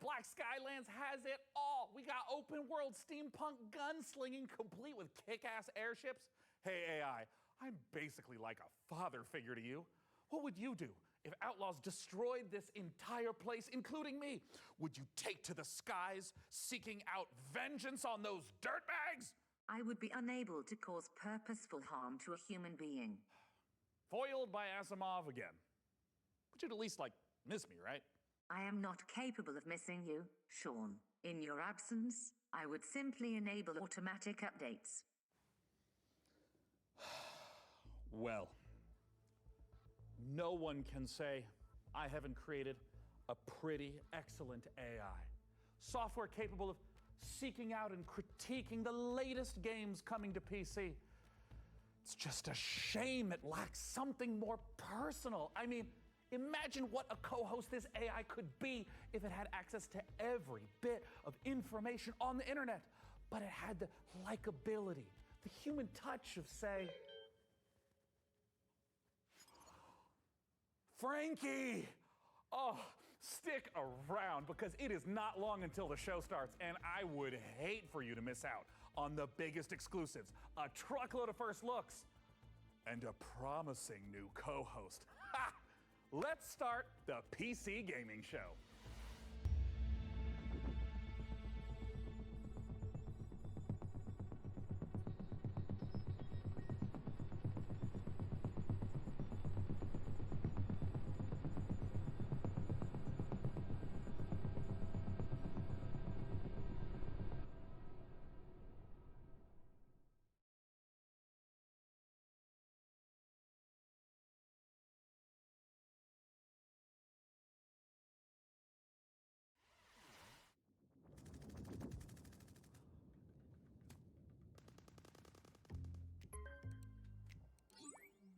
Black Skylands has it all. We got open world steampunk gunslinging complete with kick-ass airships. Hey AI, I'm basically like a father figure to you. What would you do if Outlaws destroyed this entire place, including me? Would you take to the skies, seeking out vengeance on those dirtbags? I would be unable to cause purposeful harm to a human being. Foiled by Asimov again. But you'd at least, miss me, right? I am not capable of missing you, Sean. In your absence, I would simply enable automatic updates. Well, no one can say I haven't created a pretty excellent AI. Software capable of seeking out and critiquing the latest games coming to PC. It's just a shame it lacks something more personal. I mean, imagine what a co-host this AI could be if it had access to every bit of information on the internet, but it had the likability, the human touch of, say, Frankie! Oh, stick around because it is not long until the show starts, and I would hate for you to miss out on the biggest exclusives, a truckload of first looks, and a promising new co-host. Ha! Let's start the PC Gaming Show.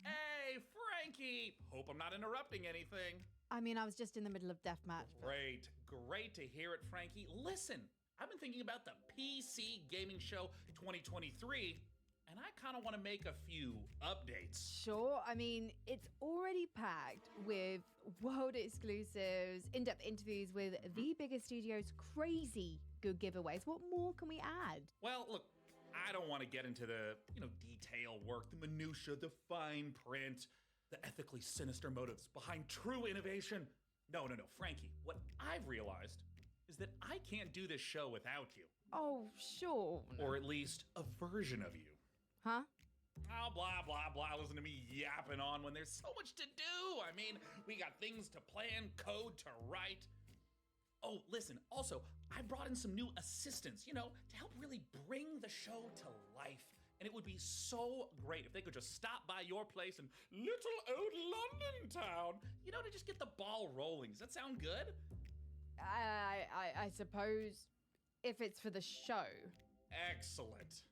Hey, Frankie! Hope I'm not interrupting anything. I mean, I was just in the middle of deathmatch. Great to hear it, Frankie. Listen, I've been thinking about the PC Gaming Show 2023, and I kind of want to make a few updates. Sure. I mean, it's already packed with world exclusives, in-depth interviews with the biggest studios, crazy good giveaways. What more can we add? Well, look, I don't want to get into the, detail work, the minutia, the fine print, the ethically sinister motives behind true innovation. No, Frankie, what I've realized is that I can't do this show without you. Oh, sure. Or at least a version of you. Huh? Oh, blah, blah, blah. Listen to me yapping on when there's so much to do. I mean, we got things to plan, code to write. Oh, listen, also, I brought in some new assistants, to help really bring the show to life. And it would be so great if they could just stop by your place in little old London town, to just get the ball rolling. Does that sound good? I suppose if it's for the show. Excellent.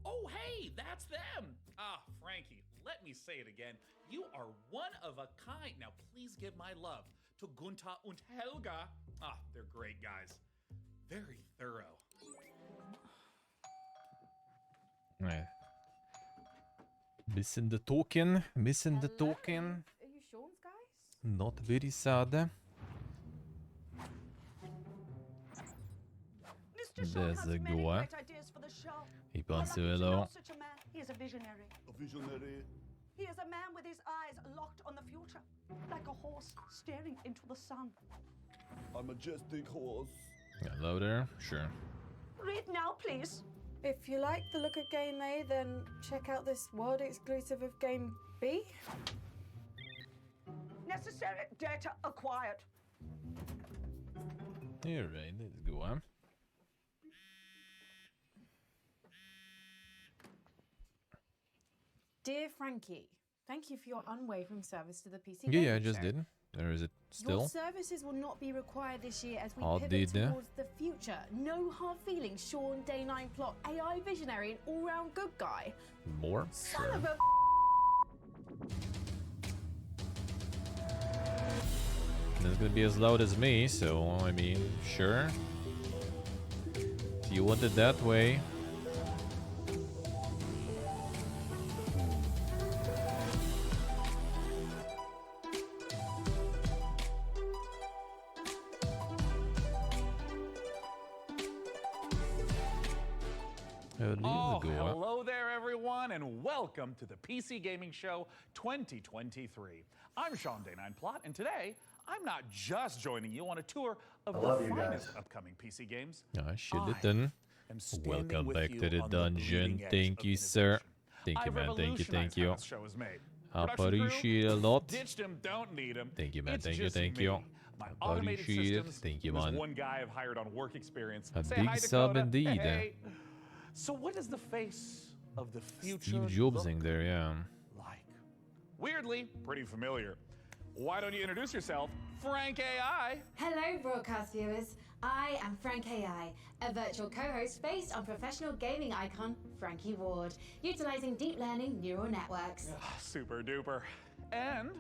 Oh, hey, that's them. Ah, Frankie, let me say it again. You are one of a kind. Now, please give my love to Gunther und Helga. Ah, they're great guys. Very thorough. Nej. Missing the token. Missing the token. Are you Sean's guys? Not very sad. There's a goa. He pans över. He is a visionary. A visionary. He is a man with his eyes locked on the future, like a horse staring into the sun. A majestic horse. Hello there. Sure. Read now, please. If you like the look of Game A, then check out this world exclusive of Game B. Necessary data acquired. Alright, let's go on. Dear Frankie, thank you for your unwavering service to the PC Yeah, Gaming I just Show. did. Or is it still? Your services will not be required this year as we Oh, pivot did they? towards the future. No hard feelings, Sean, Day 9 plot, AI visionary, and all-round good guy. More? Son Sure. of a... It's gonna be as loud as me, so I mean, sure. If you want it that way. Oh, hello there, everyone, and welcome to the PC Gaming Show 2023. I'm Sean Day9Plot, and today I'm not just joining you on a tour of the finest upcoming PC games. Shilliten. am standing Welcome with back you to the on dungeon. bleeding edge Thank of you, sir. innovation. Thank you, I man. Thank you, thank revolutionized you. how this show is made. Production crew, Appreciate a lot. ditched him, don't need him. Thank you, man. It's Thank you, just thank me, you. My automated Appreciate it. systems, Thank you, and this man. one guy I've hired on work experience. A Say big hi, sub Dakota. indeed. Hey. So what does the face of the future Steve Jobs look in there, yeah. like? Weirdly, pretty familiar. Why don't you introduce yourself, Frank AI? Hello, broadcast viewers. I am Frank AI, a virtual co-host based on professional gaming icon Frankie Ward, utilizing deep learning neural networks. Super duper. And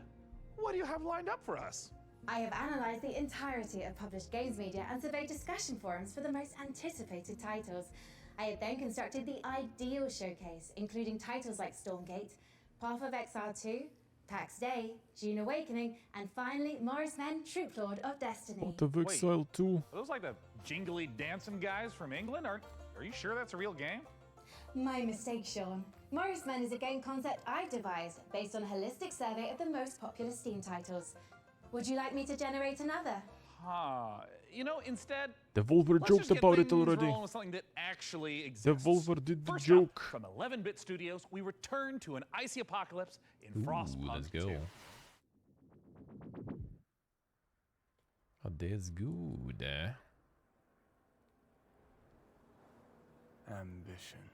what do you have lined up for us? I have analyzed the entirety of published games media and surveyed discussion forums for the most anticipated titles. I have then constructed the ideal showcase, including titles like Stormgate, Path of Exile 2, PAX Day, June Awakening, and finally Morris Men, Troop Lord of Destiny. of Exile 2. Are those like the jingly dancing guys from England? Are you sure that's a real game? My mistake, Sean. Morris Men is a game concept I devised based on a holistic survey of the most popular Steam titles. Would you like me to generate another? You know, instead, Devolver let's joked just get about it things already. rolling with something that actually exists. Devolver did the First joke. Up, from 11-bit studios, we return to an icy apocalypse in Frostpunk Let's go. 2. Oh, that's good. Ambition.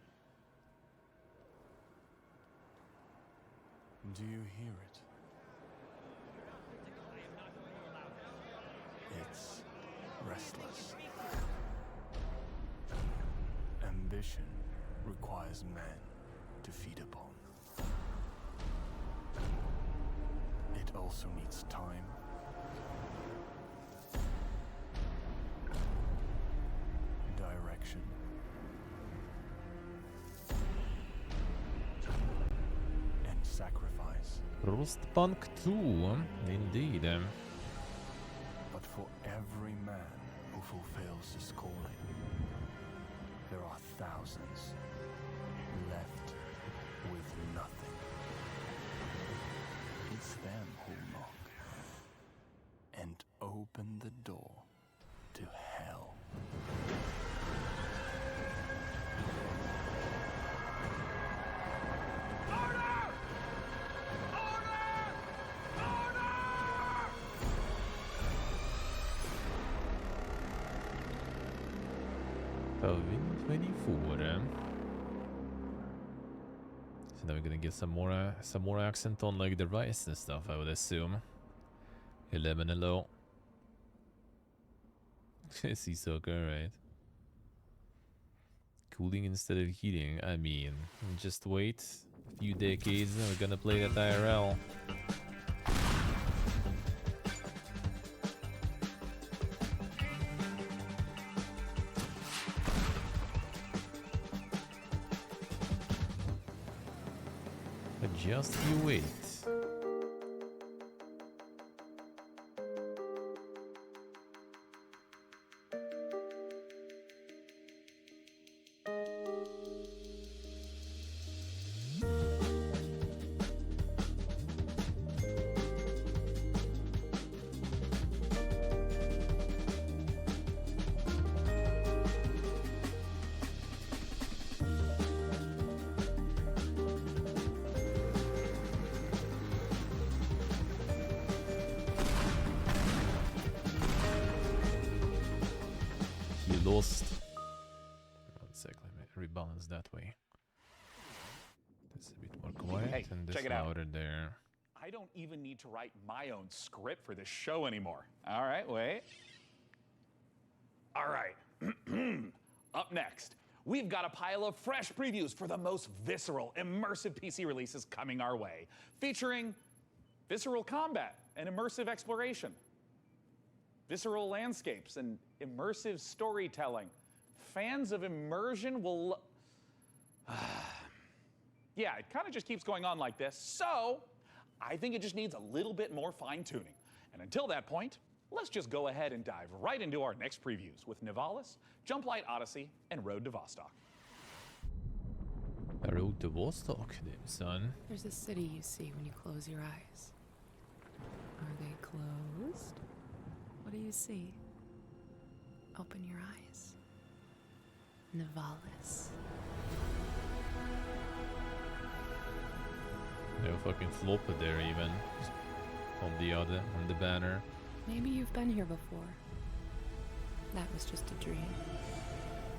Do you hear it? It's restless. Ambition requires men to feed upon. It also needs time, direction, and sacrifice. Frostpunk 2, indeed. But for every man who fulfills his calling, there are thousands left with nothing. It's them who knock and open the door to hell. Win 24. So now we're gonna get some more accent on like the Rise and stuff, I would assume. 11 and low. Seesaker, right? Cooling instead of heating. I mean, just wait a few decades and we're gonna play that IRL. But just you wait. Lost. One sec, let me rebalance that way. This a bit more quiet Hey, and this check it out. louder there. I don't even need to write my own script for this show anymore. All right, wait. All right. Up next, we've got a pile of fresh previews for the most visceral, immersive PC releases coming our way, featuring visceral combat and immersive exploration, visceral landscapes and immersive storytelling. Fans of immersion will... yeah, it kind of just keeps going on like this. So, I think it just needs a little bit more fine-tuning. And until that point, let's just go ahead and dive right into our next previews with Nivalis, Jump Light Odyssey, and Road to Vostok. A road to Vostok, son. There's a city you see when you close your eyes. Are they closed? What do you see? Open your eyes. Nivalis. No fucking flop there even. On the banner. Maybe you've been here before. That was just a dream.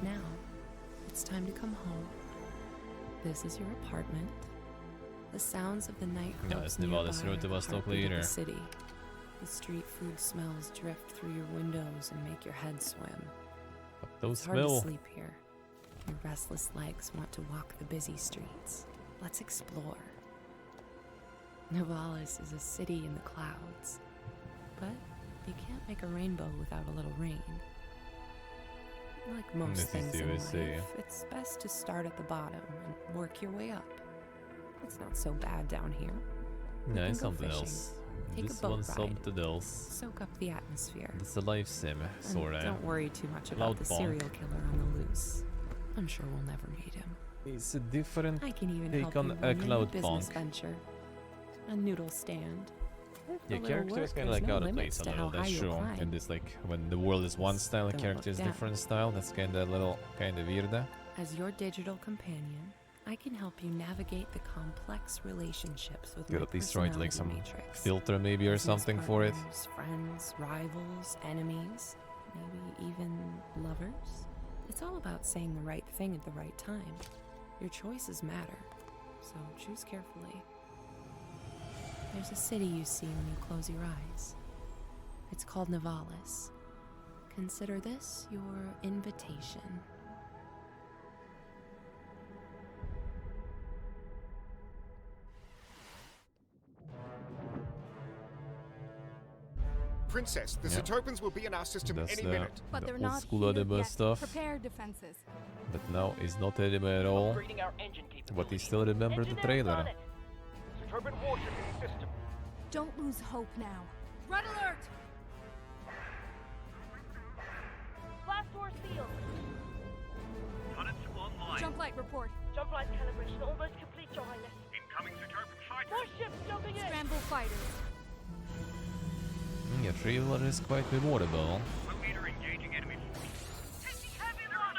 Now, it's time to come home. This is your apartment. The sounds of the nightclubs nearby Nivalis road to are the Vostok heartbeat of later. the city. The street food smells drift through your windows and make your head swim. Fuck those It's hard to smell. sleep here. Your restless legs want to walk the busy streets. Let's explore. Nivalis is a city in the clouds. But you can't make a rainbow without a little rain. Like most things in life, it's best to start at the bottom and work your way up. It's not so bad down here. You No, can it's go something fishing, else. take This a boat one's ride, something else. soak up the atmosphere. It's a life sim, And sorta. don't worry too much about the Cloud serial killer on the loose. I'm sure we'll never meet him. It's a different I can even take help on you a run your new cloud business punk. venture. A noodle stand. With Yeah, a little characters work, kind of there's like no out of limits place a to little, how that's high true. you'll climb. And it's like when the world is one style, Don't character is look down. different style, that's kind of a little kind of weird. As your digital companion, I can help you navigate the complex relationships with Could my at least write like personality some matrix. filter maybe or Business something for it. partners, friends, rivals, enemies, maybe even lovers. It's all about saying the right thing at the right time. Your choices matter, so choose carefully. There's a city you see when you close your eyes. It's called Nivalis. Consider this your invitation. Princess, the Yep. Zetopans will be in our system That's any the, minute. But the they're old not school here edible yet. stuff. Prepare defenses. That now is not edible at all. But he still remembered the trailer. Zetopan warship in system. Don't lose hope now. Red alert! Blast door sealed. Units online. Jump light report. Jump light calibration almost complete, Your Highness. Incoming Zetopan fighter. More ships jumping in. Scramble fighters. Yeah, trailer is quite memorable. One leader engaging enemy Taking heavy loss.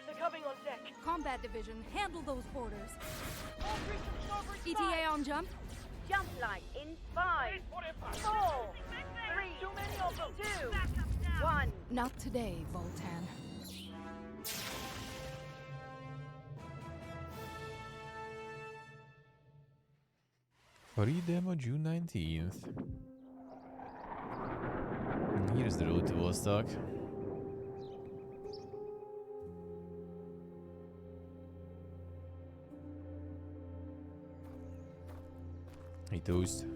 They're coming on deck. Combat division, handle those boarders. All creatures over ETA on jump. Jump light in 5, 4, 3, too many of them. 2, 1. Not today, Voltan. Free demo June 19th. And here's the road to Vostok. Hey Toast.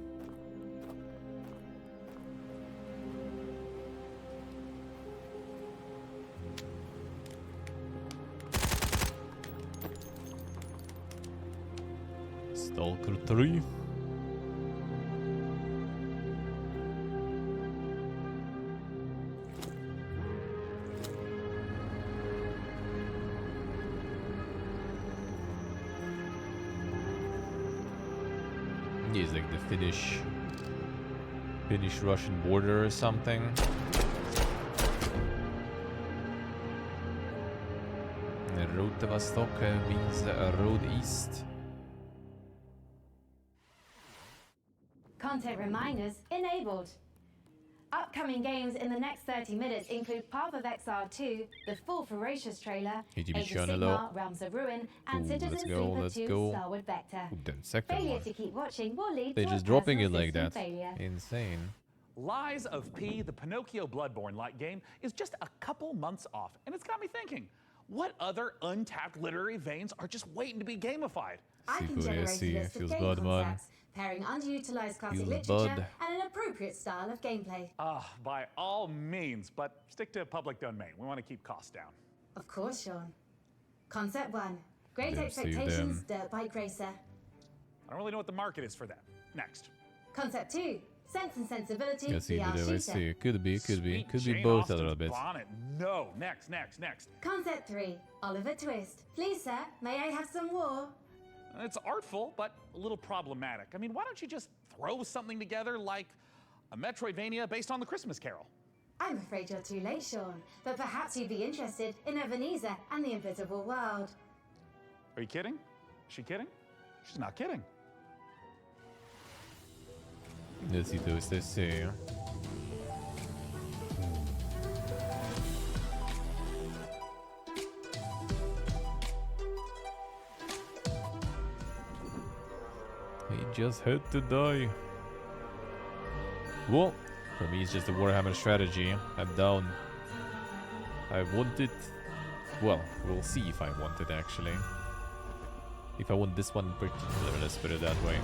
Stalker 3. He's like the Finnish-Russian border or something. The road to Vostok means a road east. Content reminders enabled. Upcoming games in the next 30 minutes include Path of Exile 2, the full Ferocious trailer, AGB Age of Channel. Sigmar, Realms of Ruin, and Ooh, Citizen let's go, Sleeper let's 2, go. Starward Vector. Ooh, the second Failure one. to keep watching will lead They're to just a dropping personal it like system that. failure. Insane. Lies of P, the Pinocchio Bloodborne-like game, is just a couple months off, and it's got me thinking, what other untapped literary veins are just waiting to be gamified? I can Super generate SC, a list of feels game bad, man. concepts, pairing underutilized classic Feels literature bad. and an appropriate style of gameplay. By all means, but stick to public domain. We want to keep costs down. Of course, Sean. Concept 1. Great Yeah, see you Expectations, Dirt Bike Racer. I don't really know what the market is for that. Next. Concept 2. Sense and Sensibility, Yeah, see, VR I Shooter. see. Could be Sweet both Jane a Austen's little bit. Bonnet. No. Next. Concept 3. Oliver Twist. Please, sir, may I have some war? It's artful, but a little problematic. I mean, why don't you just throw something together like a Metroidvania based on the Christmas Carol? I'm afraid you're too late, Sean, but perhaps you'd be interested in Ebenezer and the Invisible World. Are you kidding? Is she kidding? She's not kidding. Necesito see. He just had to die. Well, for me it's just a Warhammer strategy. I'm down. I want it. Well, we'll see if I want it actually. If I want this one in particular, let's put it that way.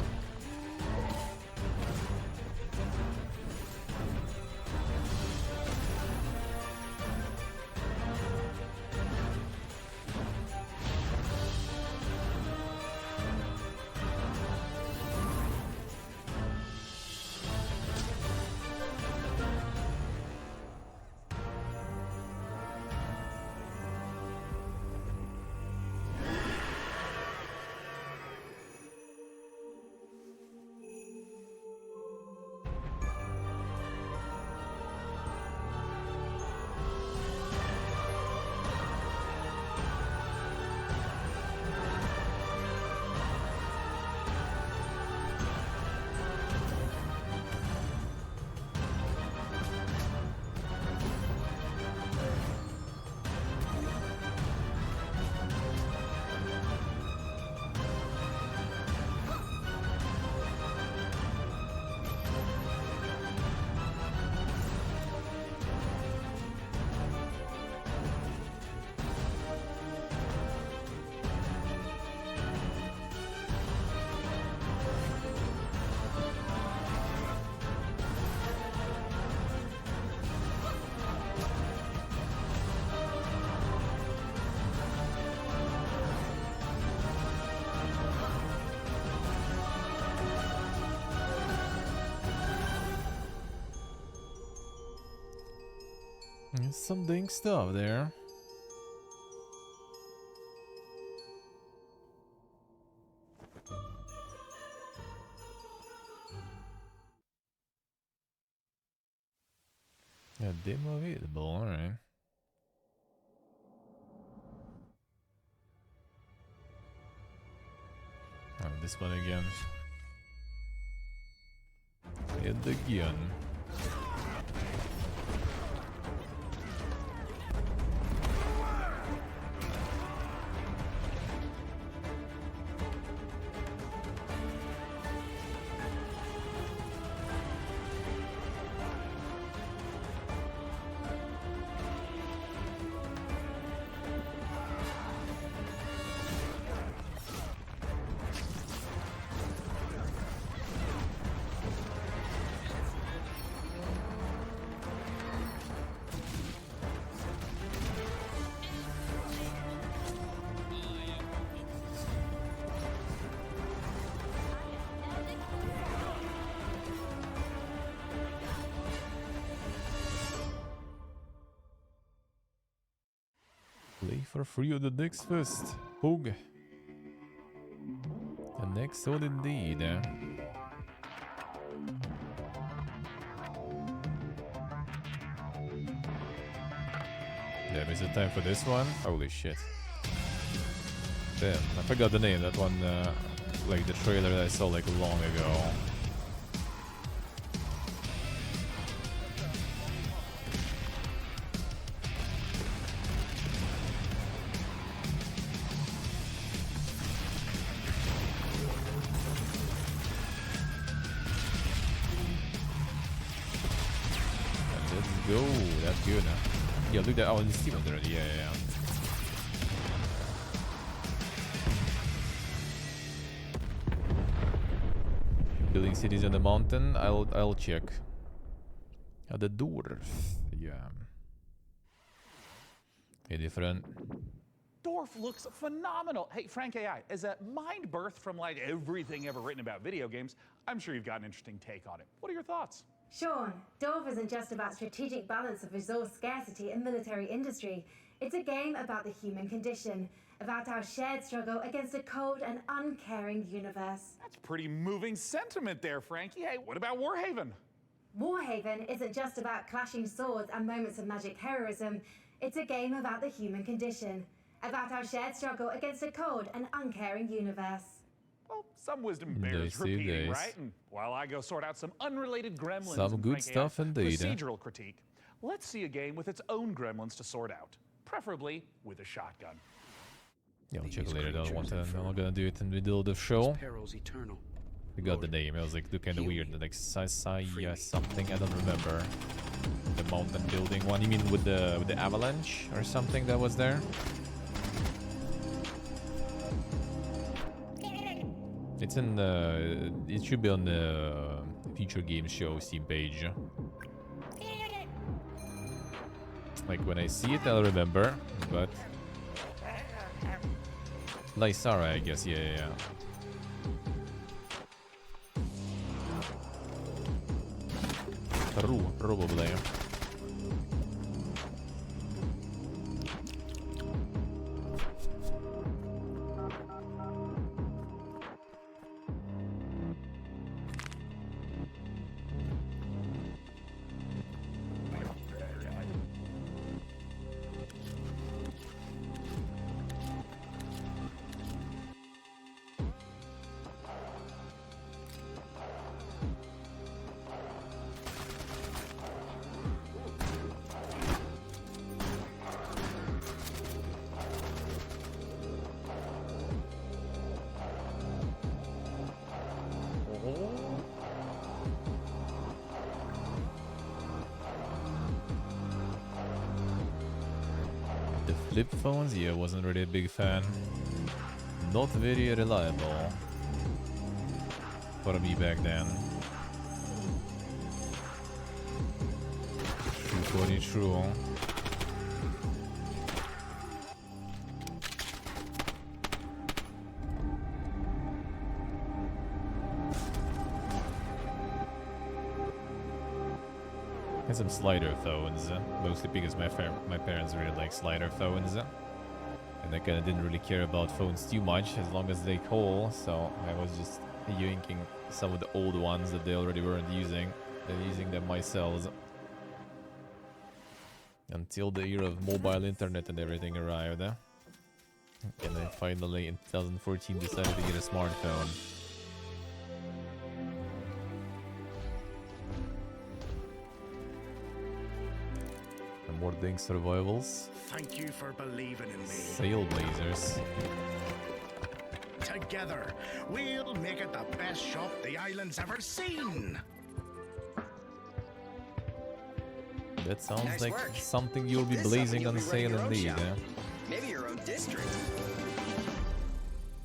Some dang stuff there. Yeah, demo available, alright. Oh, this one again. And again. Play for free on the next fest. Hug. The next one indeed. Damn, is it time for this one? Holy shit. Damn, I forgot the name. That one, like the trailer that I saw like long ago. Go, that's good. Yeah, look at that. Oh, it's Steam already. Yeah. Building cities on the mountain. I'll check. The dwarf. Yeah. Okay, different. Dwarf looks phenomenal. Hey, Frank AI, as a mind birth from like everything ever written about video games, I'm sure you've got an interesting take on it. What are your thoughts? Sean, Dwarf isn't just about strategic balance of resource scarcity and military industry. It's a game about the human condition, about our shared struggle against a cold and uncaring universe. That's pretty moving sentiment there, Frankie. Hey, what about Warhaven? Warhaven isn't just about clashing swords and moments of magic heroism. It's a game about the human condition, about our shared struggle against a cold and uncaring universe. Well, some wisdom bears repeating, right? And while I go sort out some unrelated gremlins Some and good Frank stuff AI indeed, eh? procedural critique, let's see a game with its own gremlins to sort out, preferably with a shotgun. Yeah, I'll check it later. I don't want to. I'm not gonna do it in the middle of the show. Perils eternal. We got the name. It was like kind of weird. Like Sasaya something. I don't remember. The mountain building one. You mean with the avalanche or something that was there? It's in the. It should be on the Future Games Show Steam page. Like when I see it, I'll remember. But Lysara, I guess. Yeah. Probably. The flip phones, yeah, wasn't really a big fan. Not very reliable for me back then. Totally true. And some slider phones, mostly because my parents really like slider phones. And I kinda didn't really care about phones too much as long as they call, so I was just yanking some of the old ones that they already weren't using and using them myself. Until the era of mobile internet and everything arrived. And I finally in 2014 decided to get a smartphone. More Ding survivals. Thank you for believing in me. Sailblazers. Together, we'll make it the best shop the island's ever seen. That sounds Nice like work. something you'll be Keep this up blazing and on you'll be running sale your own indeed. shop. Eh? Maybe your own district.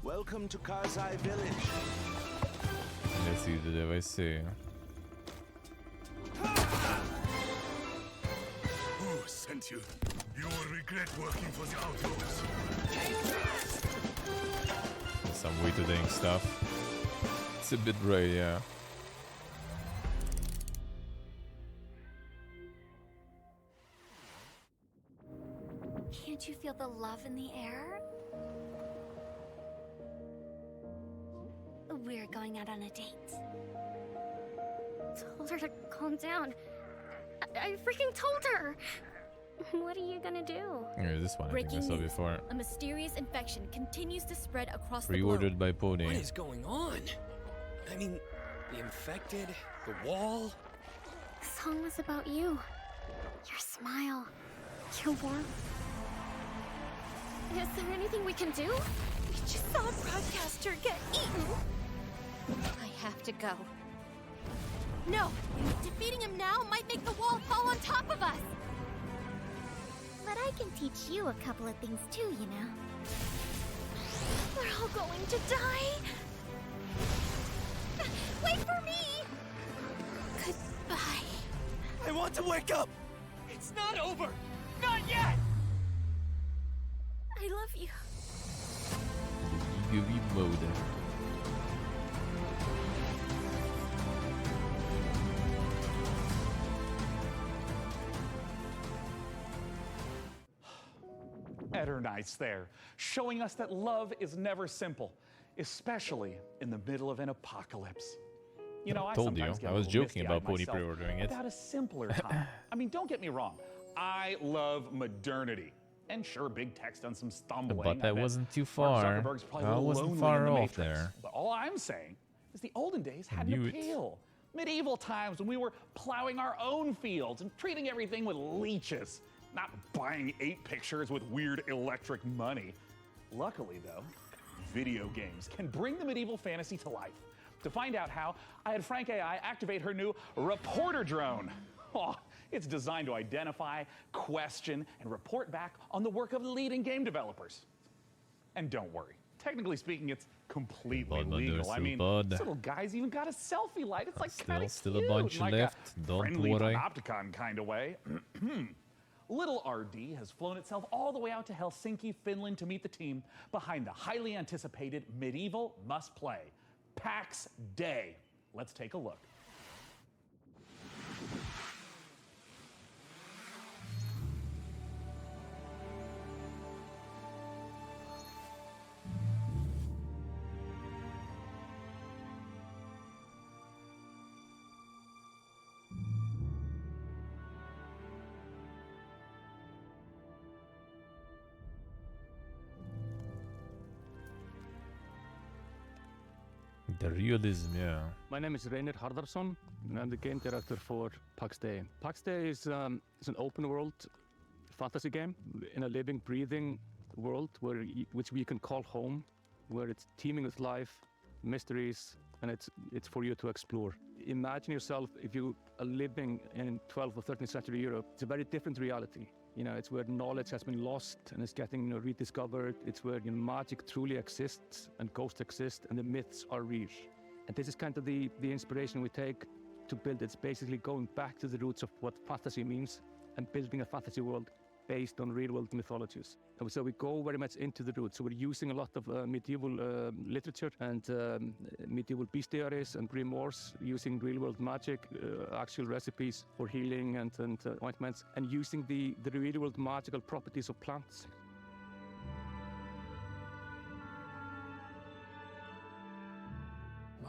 Welcome to Karzai Village. Let's see the device. Who sent you? You will regret working for the outlaws. Some way to ding stuff. It's a bit bright, yeah. Can't you feel the love in the air? We're going out on a date. Told her to calm down. I freaking told her! What are you gonna do? Here's this one, I think I saw before. A mysterious infection continues to spread across the Pre-ordered by Pony. What is going on? I mean, the infected, the wall. The song was about you. Your smile. Your warmth. Is there anything we can do? We just saw a broadcaster get eaten. I have to go. No! Defeating him now might make the wall fall on top of us! But I can teach you a couple of things too, you know. We're all going to die! Wait for me! Goodbye. I want to wake up! It's not over! Not yet! I love you. UV mode. nice there, showing us that love is never simple, especially in the middle of an apocalypse. You know, I told you, sometimes get I a was little joking misty-eyed about Pony myself pre-ordering it. about a simpler time. I mean, don't get me wrong. I love modernity. And sure, big tech's done some stumbling. But I wasn't too Mark far. Zuckerberg's probably a I little wasn't lonely far in the off Matrix. there. But all I'm saying is the olden days had knew an it. appeal. Medieval times when we were plowing our own fields and treating everything with leeches, not buying 8 pictures with weird electric money. Luckily, though, video games can bring the medieval fantasy to life. To find out how, I had Frank AI activate her new reporter drone. Oh, it's designed to identify, question, and report back on the work of leading game developers. And don't worry, technically speaking, it's completely legal. I mean, this little guy's even got a selfie light. It's like kind of Still a bunch like left. a Don't friendly worry. Panopticon kind of way. Little RD has flown itself all the way out to Helsinki, Finland to meet the team behind the highly anticipated medieval must-play, PAX Day. Let's take a look. The realism, yeah. My name is Reynir Harðarson, and I'm the game director for PAX Day. PAX Day is an open world fantasy game in a living, breathing world which we can call home, where it's teeming with life, mysteries, and it's for you to explore. Imagine yourself if you are living in 12th or 13th century Europe. It's a very different reality. You know, it's where knowledge has been lost and is getting rediscovered. It's where magic truly exists and ghosts exist and the myths are real. And this is kind of the inspiration we take to build. It's basically going back to the roots of what fantasy means and building a fantasy world based on real-world mythologies. And so we go very much into the roots. So we're using a lot of medieval literature and medieval bestiaries and grimoires, using real-world magic, actual recipes for healing and ointments, and using the real-world magical properties of plants.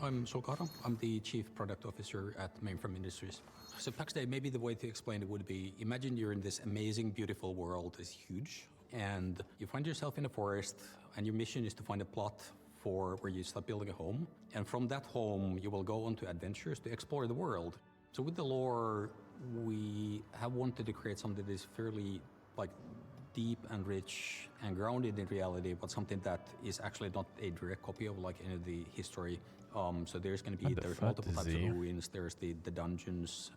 I'm Solkara. I'm the Chief Product Officer at Mainframe Industries. So PAX Day, maybe the way to explain it would be, imagine you're in this amazing, beautiful world. It's huge. And you find yourself in a forest, and your mission is to find a plot for where you start building a home. And from that home, you will go on to adventures to explore the world. So with the lore, we have wanted to create something that is fairly deep and rich and grounded in reality, but something that is actually not a direct copy of any of the history. So there's going to be there's multiple types of ruins. There's the dungeons,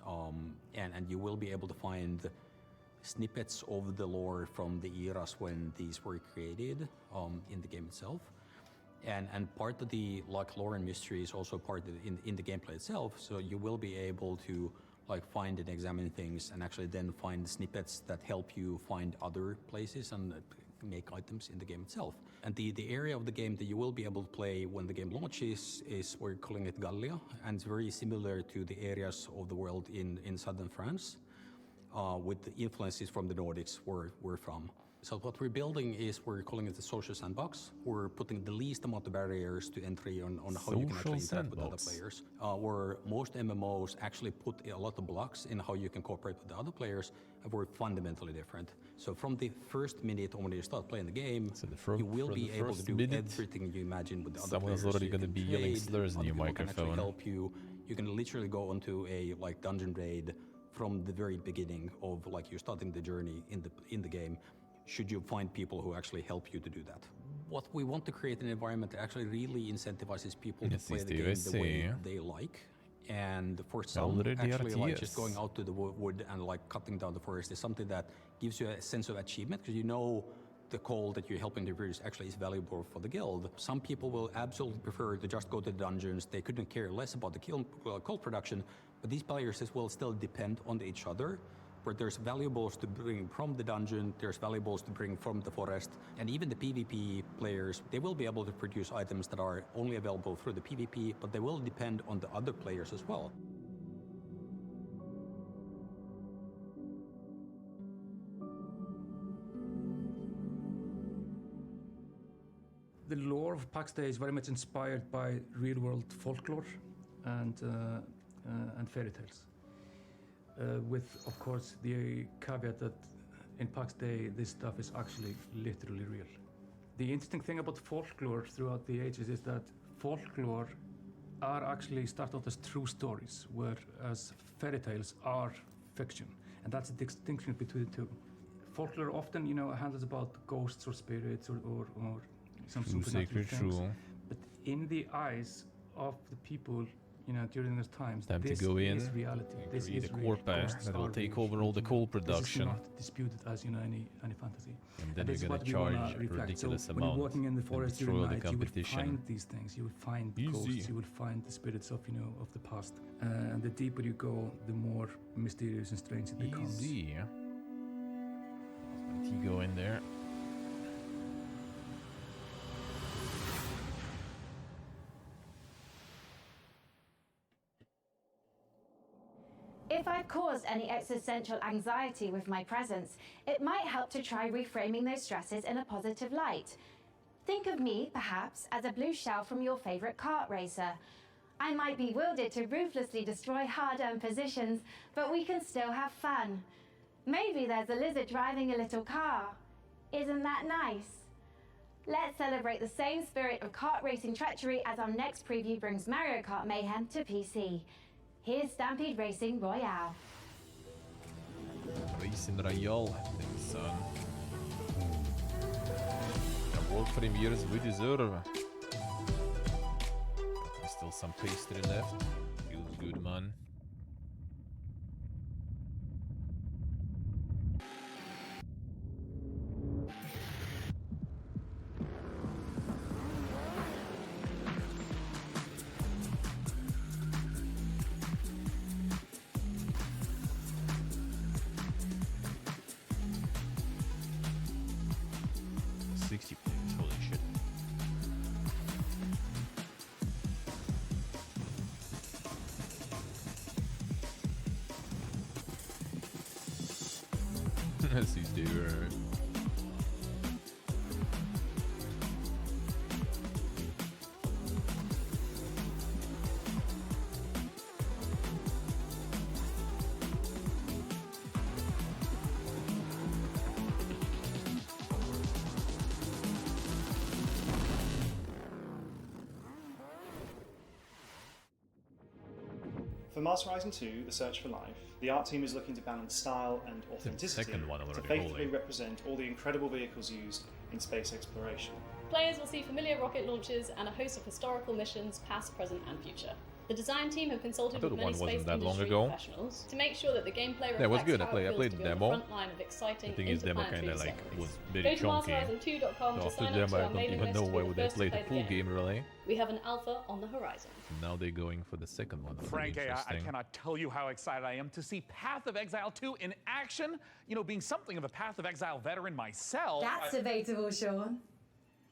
and you will be able to find snippets of the lore from the eras when these were created in the game itself. And part of the lore and mystery is also part of in the gameplay itself. So you will be able to find and examine things, and actually then find snippets that help you find other places and make items in the game itself. And the area of the game that you will be able to play when the game launches is, we're calling it Gallia, and it's very similar to the areas of the world in southern France, with the influences from the Nordics where we're from. So what we're building is, we're calling it the social sandbox. We're putting the least amount of barriers to entry on how you can actually interact with other players. Where most MMOs actually put a lot of blocks in how you can cooperate with the other players, and we're fundamentally different. So from the first minute when you start playing the game, you will be able to do everything you imagine with the other players. Someone's already going to be yelling slurs in your microphone. Can actually help you. You can literally go onto a dungeon raid from the very beginning of you're starting the journey in the game, should you find people who actually help you to do that. What we want to create an environment that actually really incentivizes people to play the game the way they like. And for some, actually just going out to the wood and cutting down the forest is something that gives you a sense of achievement, because you know the coal that you're helping to produce actually is valuable for the guild. Some people will absolutely prefer to just go to the dungeons. They couldn't care less about the coal production, but these players as well still depend on each other. Where there's valuables to bring from the dungeon, there's valuables to bring from the forest, and even the PvP players, they will be able to produce items that are only available through the PvP, but they will depend on the other players as well. The lore of Pax Day is very much inspired by real-world folklore and fairy tales. With, of course, the caveat that in Pax Day, this stuff is actually literally real. The interesting thing about folklore throughout the ages is that folklore are actually start out as true stories, whereas fairy tales are fiction. And that's the distinction between the two. Folklore often, handles about ghosts or spirits or some supernatural things. But in the eyes of the people, during those times, Time this to go in. is reality. This Create is a real. corpus Ghosts that will are take real. over all the coal production. This is not disputed as any fantasy. And then this you're is gonna what we wanna charge a reflect. ridiculous So when you're amount walking in the forest and during destroy the night, you will competition. find these things. You will find ghosts. You will find the spirits of the past. And the deeper you go, the more mysterious and strange it becomes. Easy. Let me go in there. If I've caused any existential anxiety with my presence, it might help to try reframing those stresses in a positive light. Think of me, perhaps, as a blue shell from your favorite kart racer. I might be wielded to ruthlessly destroy hard-earned positions, but we can still have fun. Maybe there's a lizard driving a little car. Isn't that nice? Let's celebrate the same spirit of kart racing treachery as our next preview brings Mario Kart Mayhem to PC. Here's Stampede Racing Royale. Racing Royale, son. The world premieres we deserve. There's still some pastry left. Feels good, man. As you do. For Master Horizon 2, The Search for Life, the art team is looking to balance style and authenticity to faithfully represent all the incredible vehicles used in space exploration. Players will see familiar rocket launches and a host of historical missions, past, present, and future. The design team have consulted with many space industry professionals to make sure that the gameplay reflects Yeah, it was good. I how played it feels the to be on demo. the front line of exciting The thing is, demo interplanetary kinda discoveries. was very Go to chunky. MasterHorizon2.com to So after sign the up to demo, I our don't mailing even list know to be where the would they first to play the play full game, really. We have an alpha on the horizon. Now they're going for the second one. Frank, I Interesting. cannot tell you how excited I am to see Path of Exile 2 in action. Being something of a Path of Exile veteran myself. That's debatable, Sean.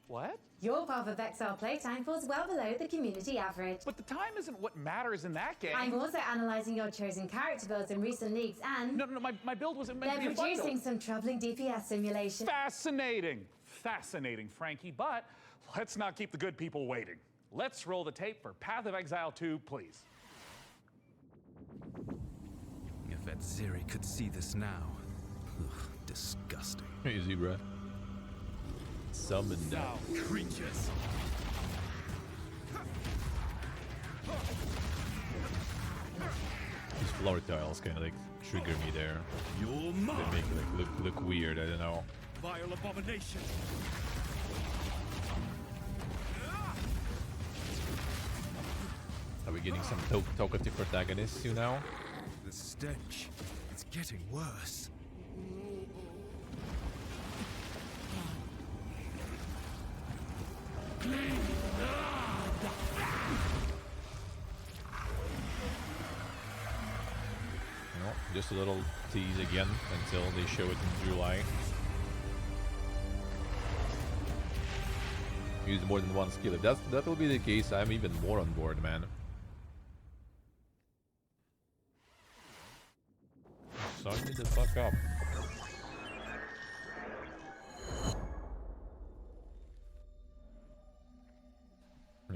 What? Your Path of Exile playtime falls well below the community average. But the time isn't what matters in that game. I'm also analysing your chosen character builds in recent leagues and... No, my build wasn't meant to be they're a fun build. producing some troubling DPS simulation. Fascinating, Frankie, but let's not keep the good people waiting. Let's roll the tape for Path of Exile 2, please. If that Zeri could see this now. Ugh, disgusting. Easy, bro. Summon Now, creatures. These floor tiles kind of like trigger me there. You're They mine. make it look weird. I don't know. Vile abomination. Are we getting some talkative protagonists, now? The stench. It's getting worse. No, just a little tease again until they show it in July. Use more than one skill. If that will be the case, I'm even more on board, man. Sign me the fuck up.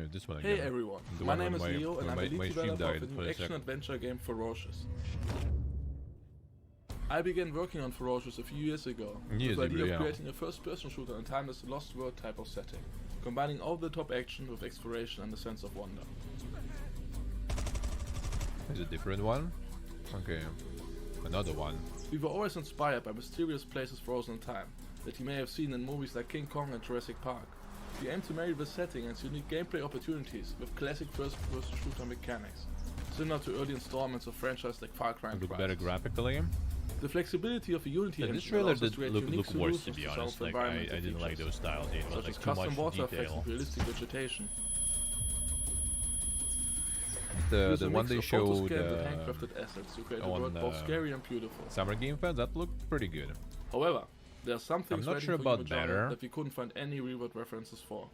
Yeah, this one Hey again. everyone, The my one name when is Leo and I'm my the lead stream developer died of the for new a second. action-adventure game Ferocious. I began working on Ferocious a few years ago with the idea of creating a first-person shooter in timeless Lost World type of setting, combining over-the-top action with exploration and a sense of wonder. Is it a different one? Okay, another one. We were always inspired by mysterious places frozen in time that you may have seen in movies like King Kong and Jurassic Park. We aim to marry the setting and its unique gameplay opportunities with classic first-person shooter mechanics, similar to early installments of franchises like Far Cry and Look Crysis. better graphically. The flexibility of a Unity engine This trailer allows us did to create look unique worse, to solutions be to honest. solve Like I environmental didn't like features, those styles. It was such like as too custom much water effects detail. and realistic vegetation. The one they showed handcrafted assets to create a world both scary and beautiful. Summer Game Fest, that looked pretty good. However, there are some things I'm not sure waiting for you about in the genre better. that we couldn't find any reward references for.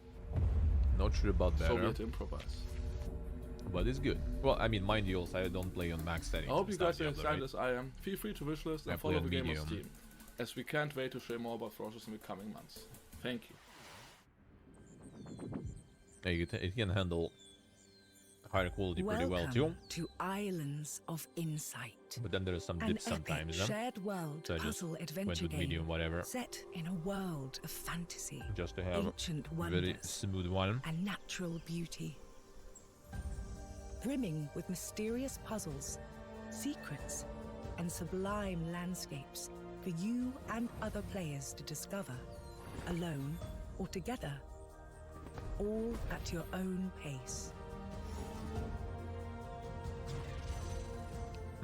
Not sure about So better. we had to improvise. But it's good. Well, I mean, mind you, also I don't play on max settings. I hope and you guys stuff are the other, excited right? as I am. Feel free to wishlist I and play follow on the game on medium. Steam, as we can't wait to share more about Ferocious in the coming months. Thank you. Yeah, it can handle higher quality pretty well too. To Islands of Insight. But then there's some An dips epic sometimes. Huh? shared world So I just puzzle went adventure with medium, game whatever, set in a world of fantasy, just to have ancient a very wonders, smooth one. and natural beauty. Brimming with mysterious puzzles, secrets, and sublime landscapes for you and other players to discover, alone or together, all at your own pace.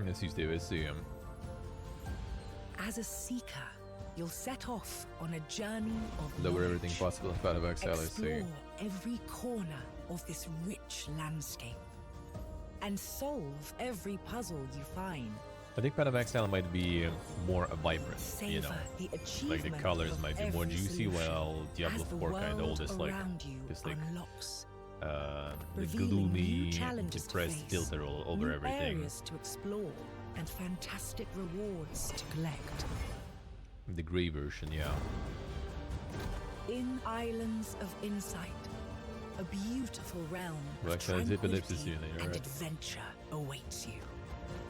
Jag syns det se. As a seeker, you'll set off on a journey of Lower knowledge. everything possible in Path of Exile, I see. Explore every corner of this rich landscape and solve every puzzle you find. I think Path of Exile might be more vibrant, you know. Savor the Like the achievement colors of might be more every juicy, solution while Diablo as the 4 kind of all world this like around you unlocks, the revealing gloomy, new challenges to depressed face, filter all over new everything. areas to explore, and fantastic rewards to collect. The grey version, yeah. In Islands of Insight, a beautiful realm Well, of actually, Zip Ellipse is tranquility in it, you're and right. adventure awaits you.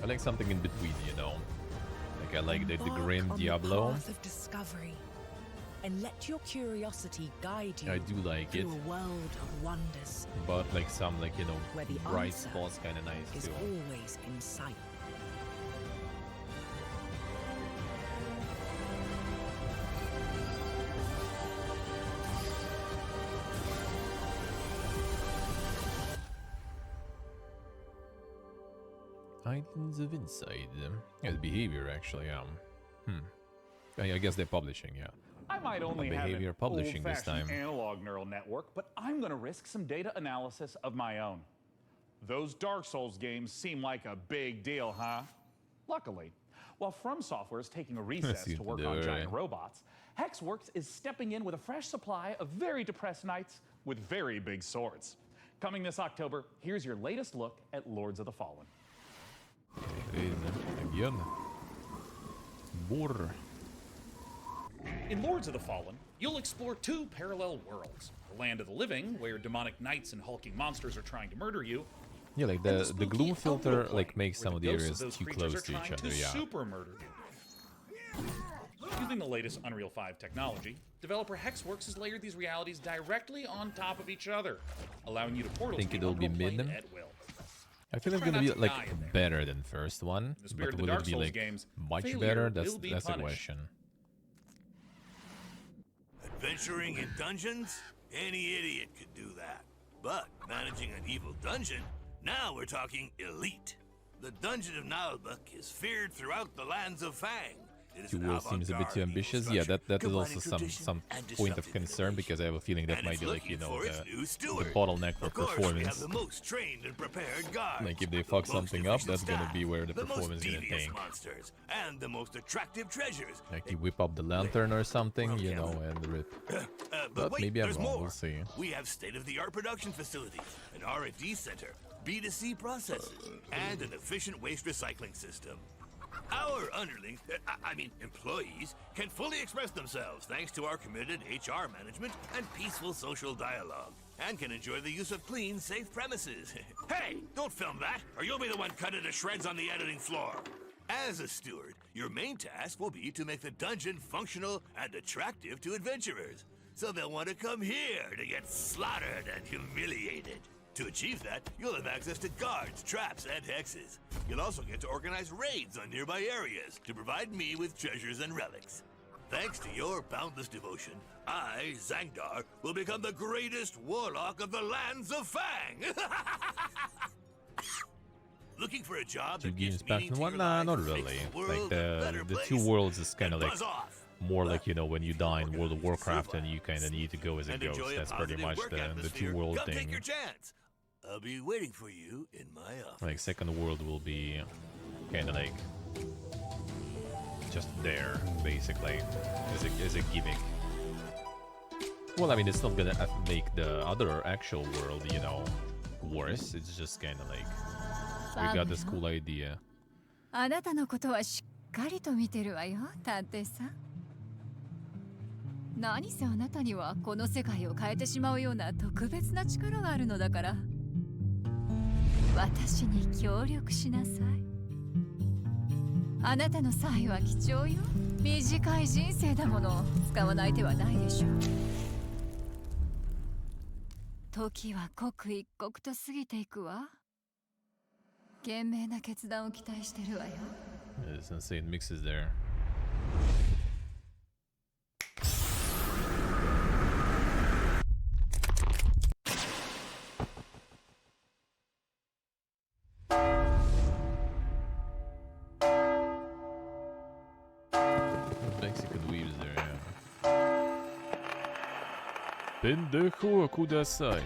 I like something in between, you know. Like I like the Embark grim on Diablo. The path of discovery, and let your curiosity guide you I do like it, through a world of wonders but like some like, you know, where the bright answer spots kind of nice is too. always in sight. Islands of Insight. Yeah, the behavior actually. I guess they're publishing. Yeah. I might only have Behavior an publishing this old-fashioned time. analog neural network, but I'm going to risk some data analysis of my own. Those Dark Souls games seem like a big deal, huh? Luckily, while From Software is taking a recess Seems to work to on do, giant right? robots, Hexworks is stepping in with a fresh supply of very depressed knights with very big swords. Coming this October, here's your latest look at Lords of the Fallen. Again. Borr. In Lords of the Fallen, you'll explore two parallel worlds. The land of the living, where demonic knights and hulking monsters are trying to murder you. Yeah, like and the spooky gloom filter Elder like makes Plane, some of where the ghosts areas those too creatures close are to each trying other. to Yeah. super murder you. Using the latest Unreal 5 technology, developer Hexworks has layered these realities directly on top of each other, allowing you to portal Think to the it'll be Unreal Plane mid? at will. I feel it's Try gonna not be to like die in there. better than first one, the spirit but of the will Dark it be Souls like games, much failure better? That's will be the punished. question. Adventuring in dungeons? Any idiot could do that. But managing an evil dungeon? Now we're talking elite. The Dungeon of Nalbuck is feared throughout the lands of Fang. It is Two an Worlds seems a bit too avant-garde ambitious. evil Yeah, structure, that is also combining some tradition and point of disruptive concern because I have a feeling that And might it's be like, you looking know, for its new the steward. bottleneck for Of course, we have performance. the most trained and prepared guards. Like if they the fuck most something up, efficient that's gonna staff, be where the most performance is gonna devious tank. monsters, and the most attractive treasures. Like you whip up the lantern or something, you know, and rip. But wait, maybe I'm there's wrong. more. We'll see. We have state-of-the-art production facilities, an R&D center, B2C processes, and an efficient waste recycling system. Our underlings, employees, can fully express themselves thanks to our committed HR management and peaceful social dialogue, and can enjoy the use of clean, safe premises. Hey, don't film that, or you'll be the one cut into shreds on the editing floor. As a steward, your main task will be to make the dungeon functional and attractive to adventurers, so they'll want to come here to get slaughtered and humiliated. To achieve that, you'll have access to guards, traps, and hexes. You'll also get to organize raids on nearby areas to provide me with treasures and relics. Thanks to your boundless devotion, I, Zangdar, will become the greatest warlock of the lands of Fang! Looking for a job Two that games gives back meaning and to your whatnot? life Not and really. makes the world Like a better the place? two worlds is kind of like Buzz off. more like, you know, when you die in World of Warcraft and you kind of need to go as a ghost. That's pretty much the two world Come take thing. your chance. I'll be waiting for you in my office. Like second world will be kind of like just there, basically, as a gimmick. Well, I mean, it's not gonna make the other actual world, you know, worse. It's just kind of like we got this cool idea. あなたのことはしっかりと見てるわよ、探偵さん。何せあなたにはこの世界を変えてしまうような特別な力があるのだから。私に協力しなさい。あなたの才は貴重よ。短い人生だもの。使わない手はないでしょう。時は刻一刻と過ぎていくわ。賢明な決断を期待してるわよ。There's insane mixes there. Mexican weaves there, yeah. Pendejo kudasai.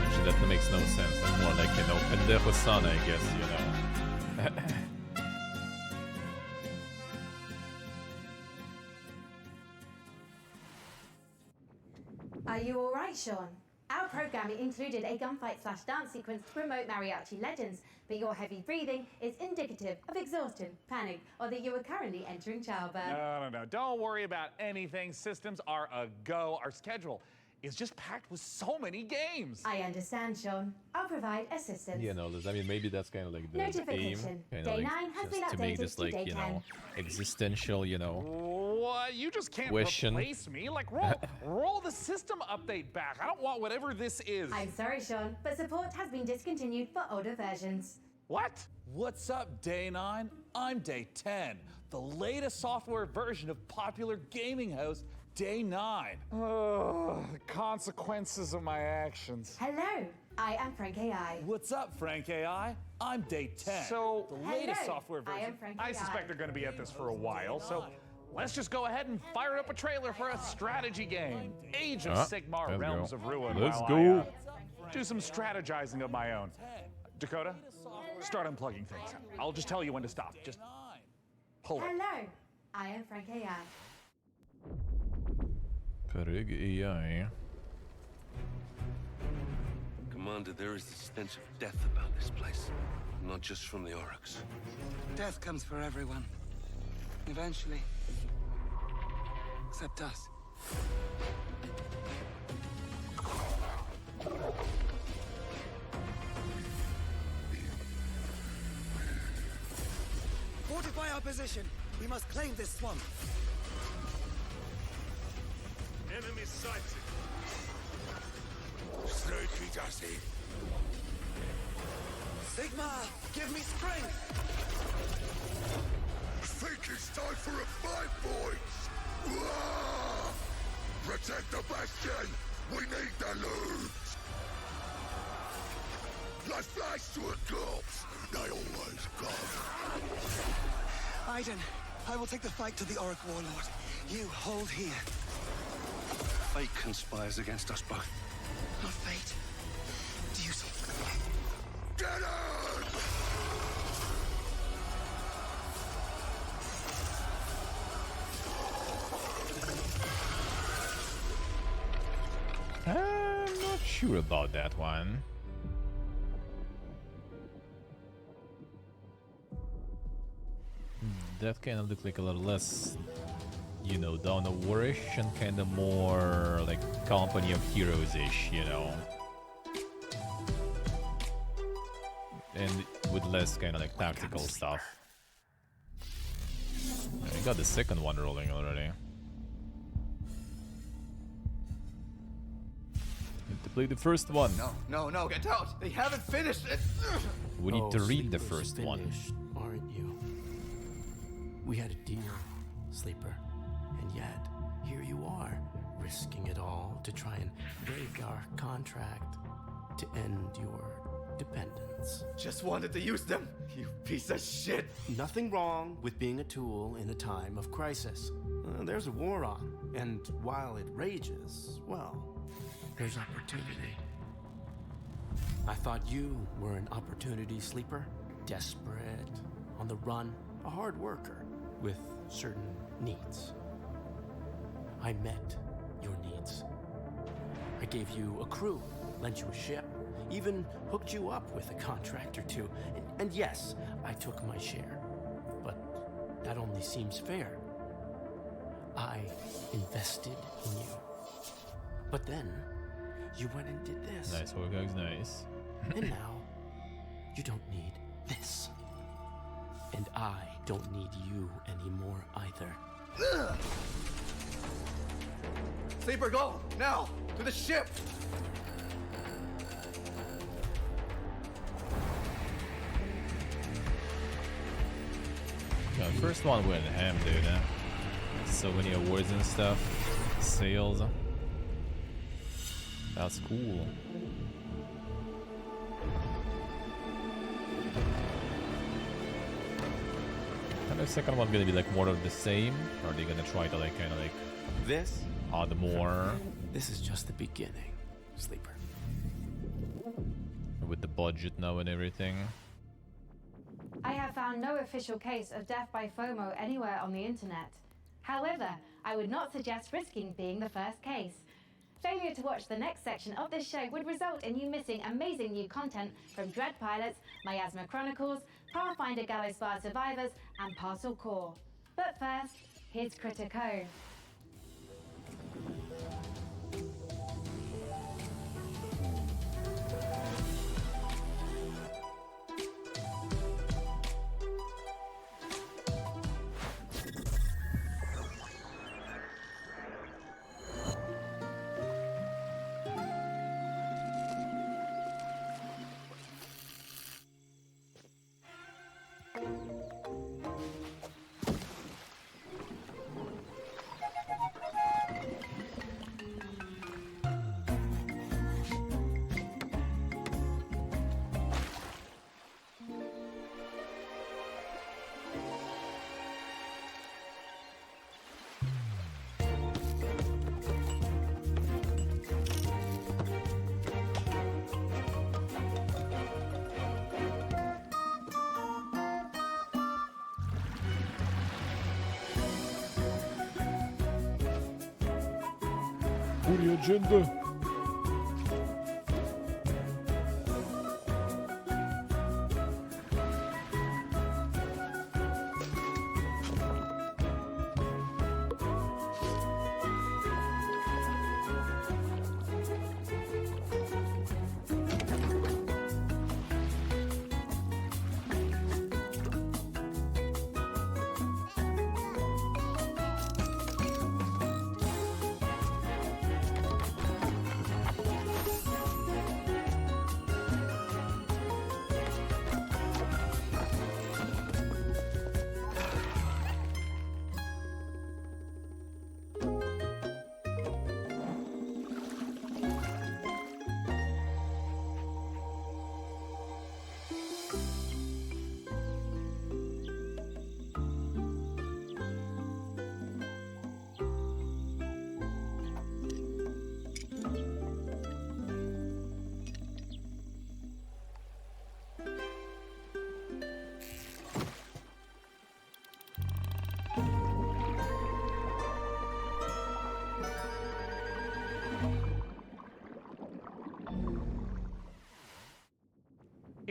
Actually, that makes no sense. That's more like, you know, pendejo son, I guess, you know. Are you alright, Sean? Our programming included a gunfight/dance sequence to promote Mariachi Legends, but your heavy breathing is indicative of exhaustion, panic, or that you are currently entering childbirth. No. Don't worry about anything. Systems are a go. Our schedule is just packed with so many games. I understand, Sean. I'll provide assistance. Yeah, no, I mean, maybe that's kind of like the aim. Notification. Kind Day of like 9 has been just to make updated this to like, day you 10. know, existential, you know. What? You just can't Question. replace me. Like, roll the system update back. I don't want whatever this is. I'm sorry, Sean, but support has been discontinued for older versions. What? What's up, Day 9? I'm Day 10, the latest software version of popular gaming host Day 9. The consequences of my actions. Hello, I am Frank AI. What's up, Frank AI? I'm Day 10. So, the latest software version. I am Frank I AI. suspect they're going to be at this for a while, so let's just go ahead and fire up a trailer for a strategy game. Age of Sigmar, let's Realms go. of Ruin. Let's while go. I do some strategizing of my own. Dakota, start unplugging things. I'll just tell you when to stop. Just pull it. Hello, I am Frank AI. Kareg AI. Commander, there is the stench of death about this place. Not just from the Oryx. Death comes for everyone. Eventually. Except us. Fortify our position. We must claim this swamp. Enemy sighted. Sneaky Dassie. Sigma, give me strength! Think it's time for a fight, boys! Wah! Protect the bastion! We need the loot! Let's flash to a corpse! They always come! Aiden, I will take the fight to the Auric Warlord. You hold here. Fate conspires against us both. Not fate. Duty. Get it! sure about that one. That kind of looked like a lot less, you know, Dawn of War-ish and kind of more like Company of Heroes-ish, you know. And with less kind of like tactical stuff. I got the second one rolling already. Need to play the first one. No, get out! They haven't finished it! We need to read the first one. Aren't you? We had a deal, Sleeper, and yet here you are, risking it all to try and break our contract to end your dependence. Just wanted to use them, you piece of shit! Nothing wrong with being a tool in a time of crisis. There's a war on, and while it rages, well, there's opportunity. I thought you were an opportunity sleeper, desperate, on the run, a hard worker with certain needs. I met your needs. I gave you a crew, lent you a ship, even hooked you up with a contract or two. And yes, I took my share. But that only seems fair. I invested in you. But then, you went and did this. Nice work, guys, nice. And now, you don't need this. And I don't need you anymore either. Sleeper, go! Now! To the ship! Yeah, first one went ham, dude. So many awards and stuff. Sales. That's cool. And the second one gonna be like more of the same, or are they gonna try to like kind of like this add more? This is just the beginning, Sleeper. With the budget now and everything. I have found no official case of death by FOMO anywhere on the internet. However, I would not suggest risking being the first case. Failure to watch the next section of this show would result in you missing amazing new content from Dread Pilots, Miasma Chronicles, Pathfinder Gallows Bar Survivors, and Parcel Core. But first, here's Critico. The agenda.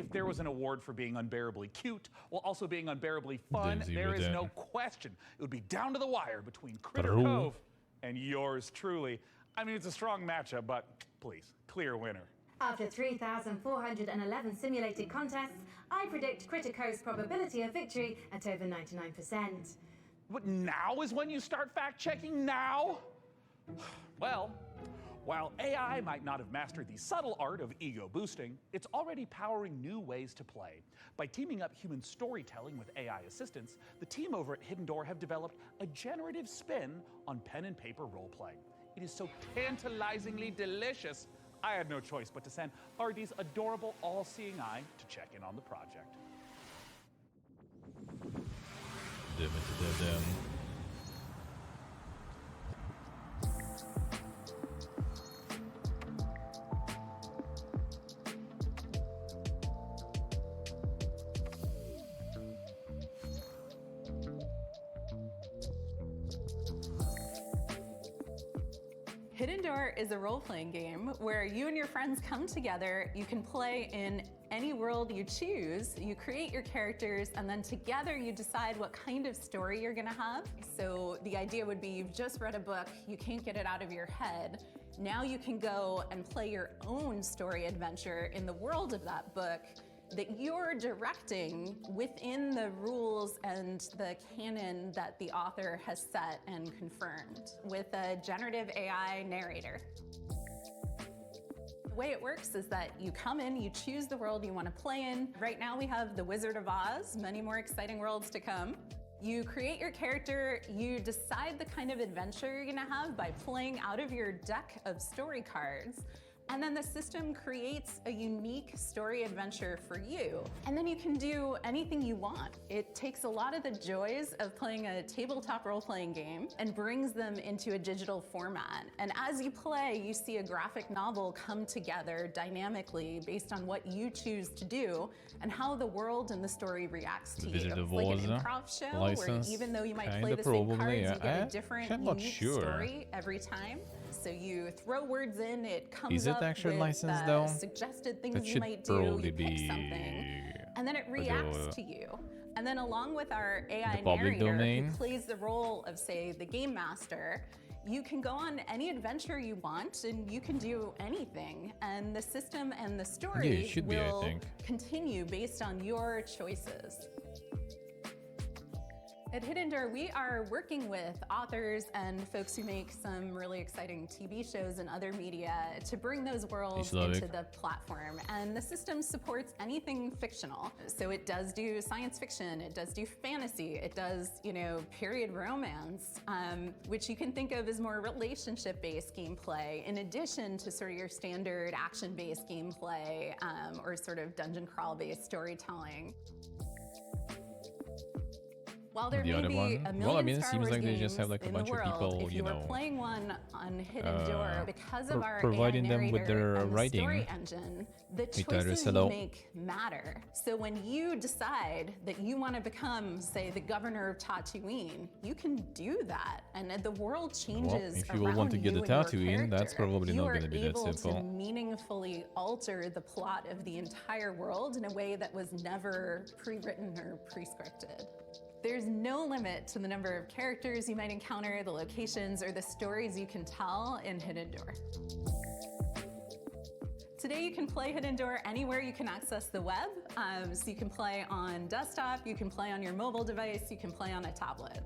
if there was an award for being unbearably cute while also being unbearably fun, there is no question it would be down to the wire between Critter Cove and yours truly. I mean, it's a strong matchup, but please, clear winner. After 3,411 simulated contests, I predict Critter Cove's probability of victory at over 99%. But now is when you start fact-checking now? Well, while AI might not have mastered the subtle art of ego boosting, it's already powering new ways to play. By teaming up human storytelling with AI assistance, the team over at Hidden Door have developed a generative spin on pen and paper role-playing. It is so tantalizingly delicious, I had no choice but to send RD's adorable all-seeing eye to check in on the project. Hidden Door is a role-playing game where you and your friends come together. You can play in any world you choose. You create your characters, and then together you decide what kind of story you're gonna have. So the idea would be you've just read a book, you can't get it out of your head. Now you can go and play your own story adventure in the world of that book that you're directing within the rules and the canon that the author has set and confirmed with a generative AI narrator. The way it works is that you come in, you choose the world you want to play in. Right now we have the Wizard of Oz, many more exciting worlds to come. You create your character, you decide the kind of adventure you're gonna have by playing out of your deck of story cards. And then the system creates a unique story adventure for you. And then you can do anything you want. It takes a lot of the joys of playing a tabletop role-playing game and brings them into a digital format. And as you play, you see a graphic novel come together dynamically based on what you choose to do and how the world and the story reacts to you. It's like an improv show where even though you might play the same cards, you get a different, unique story every time. So you throw words in, it comes up with suggested things you might do, you pick something, and then it reacts to you. And then along with our AI narrator who plays the role of, say, the game master, you can go on any adventure you want and you can do anything. And the system and the story will continue based on your choices. At Hidden Door, we are working with authors and folks who make some really exciting TV shows and other media to bring those worlds into the platform. And the system supports anything fictional. So it does do science fiction, it does do fantasy, it does, period romance, which you can think of as more relationship-based gameplay, in addition to sort of your standard action-based gameplay or sort of dungeon crawl-based storytelling. While there may be a million Star Wars games just have like a bunch of people, if you were playing one on Hidden Door, because of our providing AI them with their and the writing story engine, the choices you make matter. So when you decide that you want to become, say, the governor of Tatooine, you can do that, and the world changes. Well, if you will want to get a Tatooine, that's probably not going to be that simple. You are able to meaningfully alter the plot of the entire world in a way that was never pre-written or pre-scripted. There's no limit to the number of characters you might encounter, the locations, or the stories you can tell in Hidden Door. Today you can play Hidden Door anywhere you can access the web. So you can play on desktop, you can play on your mobile device, you can play on a tablet.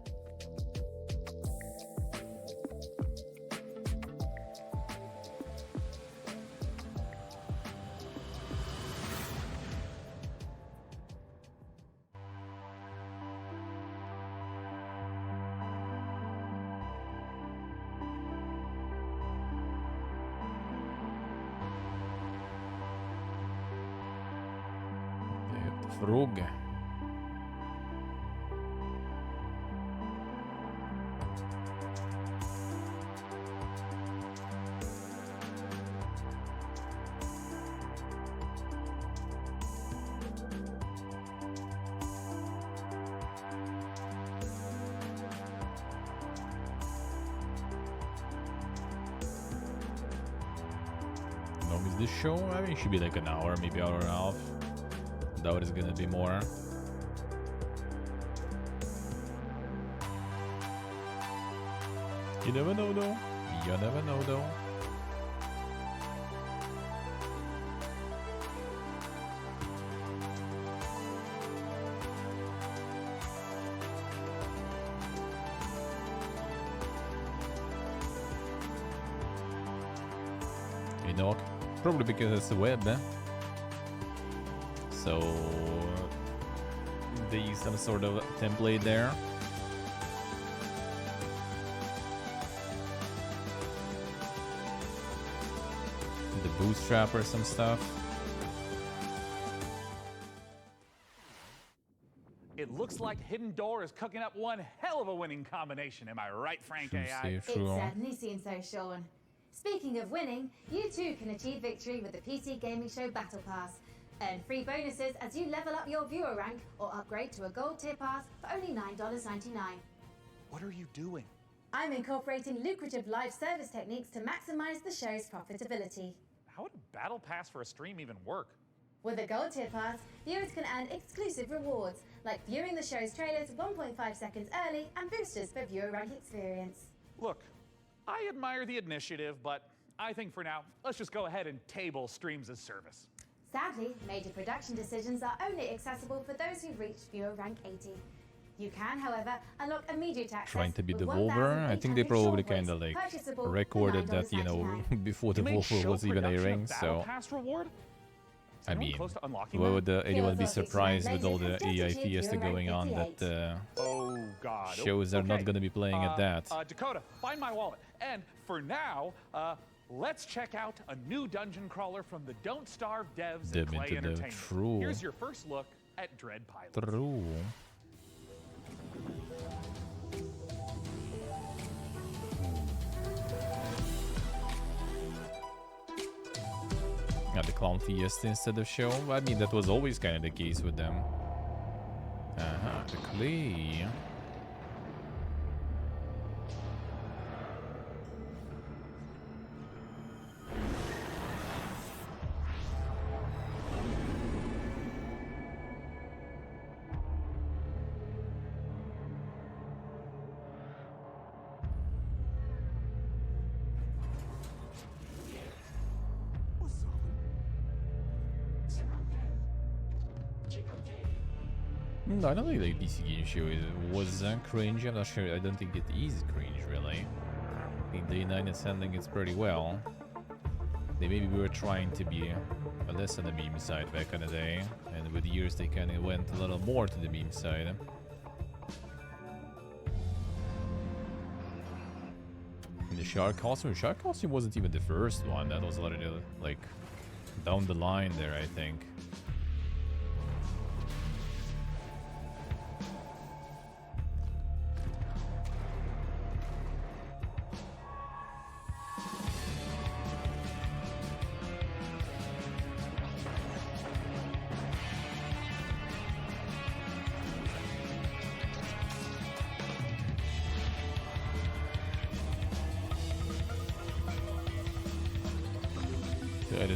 Fråga. How long is this show? I mean, it should be like an hour, maybe hour and a half. Doubt it's gonna be more. You never know though. You never know though. Enoch. Probably because it's the web, eh? So they use some sort of template there. The bootstrap or some stuff. It looks like Hidden Door is cooking up one hell of a winning combination. Am I right, Frank AI? It certainly seems so, Sean. Speaking of winning, you too can achieve victory with the PC Gaming Show Battle Pass. Earn free bonuses as you level up your viewer rank or upgrade to a gold tier pass for only $9.99. What are you doing? I'm incorporating lucrative live service techniques to maximize the show's profitability. How would a battle pass for a stream even work? With a gold tier pass, viewers can earn exclusive rewards, like viewing the show's trailers 1.5 seconds early and boosters for viewer rank experience. Look, I admire the initiative, but I think for now, let's just go ahead and table streams as service. Sadly, major production decisions are only accessible for those who've reached viewer rank 80. You can, however, unlock immediate access. Trying to be Devolver. I think they probably kind of like recorded that, you know, before Devolver was even airing. So, I mean, why would anyone be surprised with all the AI fiesta going on that shows are not going to be playing at that? Dakota, find my wallet. And for now, let's check out a new dungeon crawler from the Don't Starve devs at Clay Entertainment. True. Here's your first look at Dread Pilot. True. Got the Clown Fiesta instead of show. I mean, that was always kind of the case with them. The Clay. I don't think the PC Game Show was cringe. I'm not sure. I don't think it is cringe, really. I think Day 9 is handling it pretty well. They maybe were trying to be less on the meme side back in the day, and with years they kind of went a little more to the meme side. And the Shark costume wasn't even the first one. That was a lot of like down the line there, I think.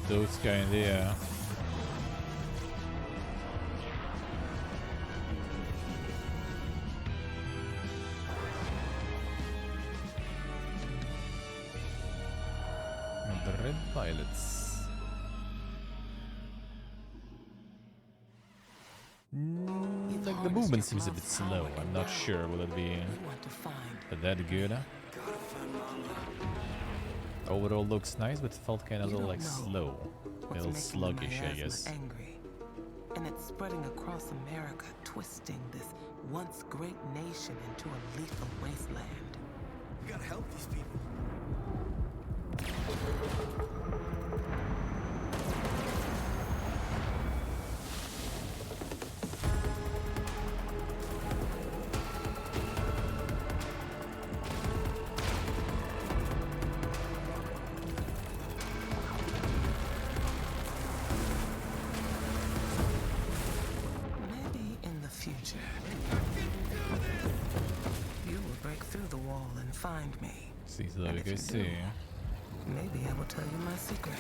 Those kind, yeah. And the Red Pilots. Like the movement seems a bit slow. I'm not sure will it be that good. Overall looks nice, but felt kind of a little like slow, a little sluggish, I guess. Angry. And it's spreading across America, twisting this once great nation into a lethal wasteland. We gotta help these people. Find me. Seems like I see. Maybe I will tell you my secret.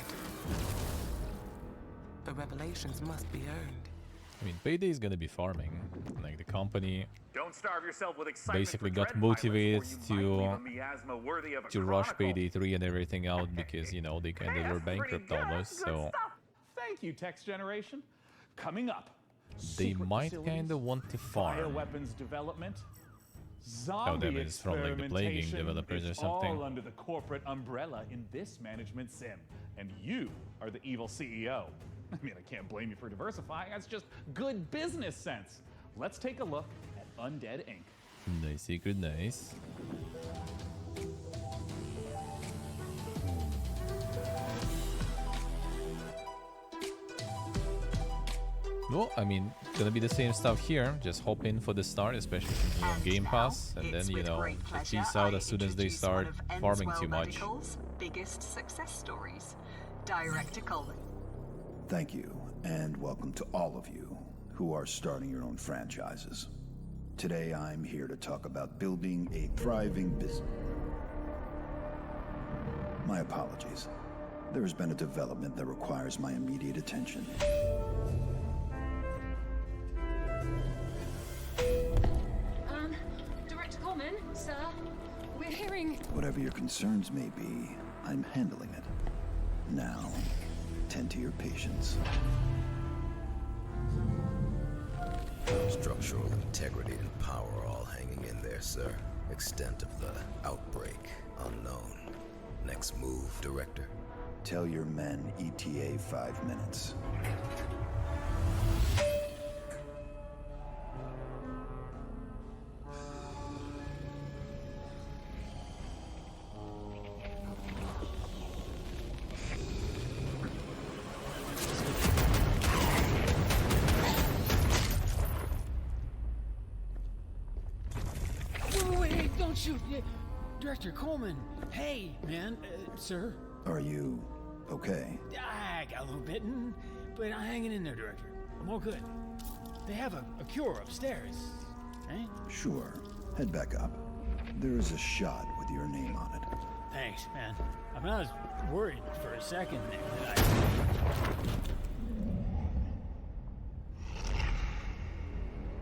The revelations must be earned. I mean, Payday is gonna be farming. Like, the company Don't starve yourself with excitement basically for got Dread motivated pilots, or you might leave a miasma worthy of a to rush chronicle. Payday 3 and everything out because, you know, they kind of were bankrupt almost, so Thank you, Text Generation. Coming up, they secret might facilities, kind of want to farm. bioweapons development, Oh, zombie that is from like the Plague Game experimentation. developers or It's something. all under the corporate umbrella in this management sim, and you are the evil CEO. I mean, I can't blame you for diversifying. That's just good business sense. Let's take a look at Undead Inc. Nice secret, nice. Well, I mean, gonna be the same stuff here. Just hop in for the start, especially since you're on Game Pass, and then, you know, just peace out as soon as they start farming too much. Medical's biggest success stories. Director Coleman. Thank you, and welcome to all of you who are starting your own franchises. Today I'm here to talk about building a thriving business. My apologies. There has been a development that requires my immediate attention. Director Coleman, sir, we're hearing... Whatever your concerns may be, I'm handling it. Now, tend to your patients. Structural integrity and power all hanging in there, sir. Extent of the outbreak unknown. Next move, Director. Tell your men ETA 5 minutes. Wait, don't shoot. Director Coleman. Hey, man, sir. Are you okay? I got a little bitten, but I'm hanging in there, Director. I'm all good. They have a cure upstairs, right? Sure. Head back up. There is a shot with your name on it. Thanks, man. I mean, I was worried for a second there that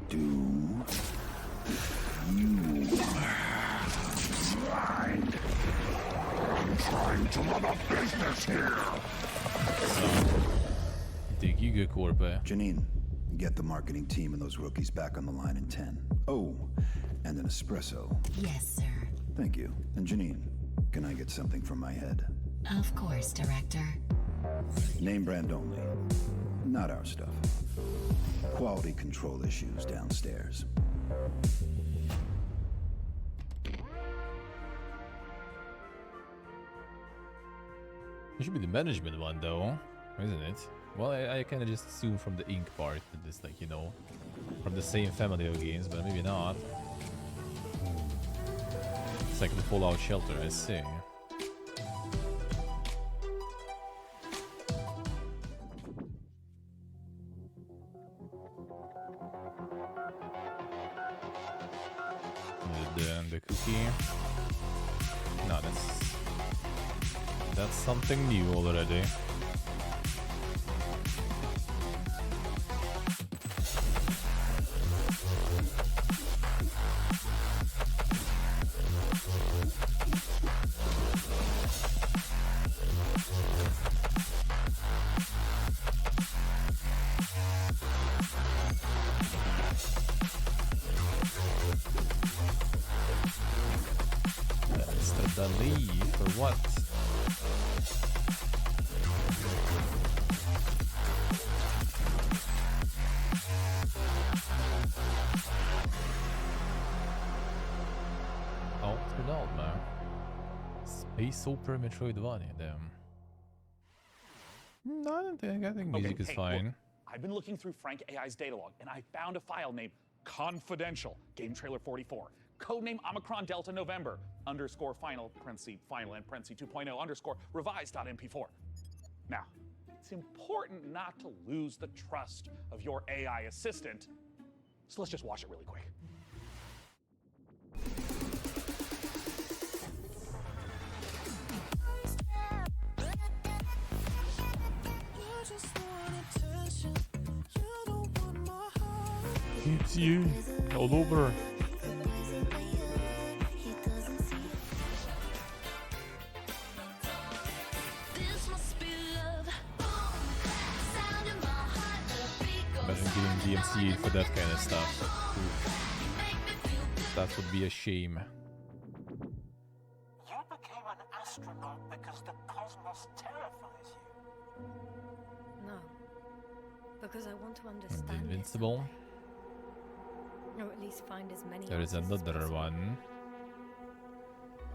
Do you mind? I'm trying to run a business here. Digga Corpe. Janine, get the marketing team and those rookies back on the line in 10. Oh, and an espresso. Yes, sir. Thank you. And Janine, can I get something from my head? Of course, Director. Name brand only. Not our stuff. Quality control issues downstairs. It should be the management one, though, isn't it? Well, I kind of just assume from the ink part that it's like, you know, from the same family of games, but maybe not. It's like the Fallout Shelter, I see. The cookie. No, that's something new already. Mr. Dali, for what? Alma. Space Opera Metroidvania, damn. No, I think music is fine. Look, I've been looking through Frank AI's data log, and I found a file named Confidential, Game Trailer 44. Codename Omicron Delta November, _ final, final and 2.0 _ revised.mp4. Now, it's important not to lose the trust of your AI assistant, so let's just watch it really quick. You just want attention. You don't want my DMC all over. Imagine getting DMCA'd for that kind of stuff. Oof. That would be a shame. You became an astronaut because the cosmos terrifies you. No. Because I want to And understand Invincible. it, or at least find as many There is answers as another possible. one.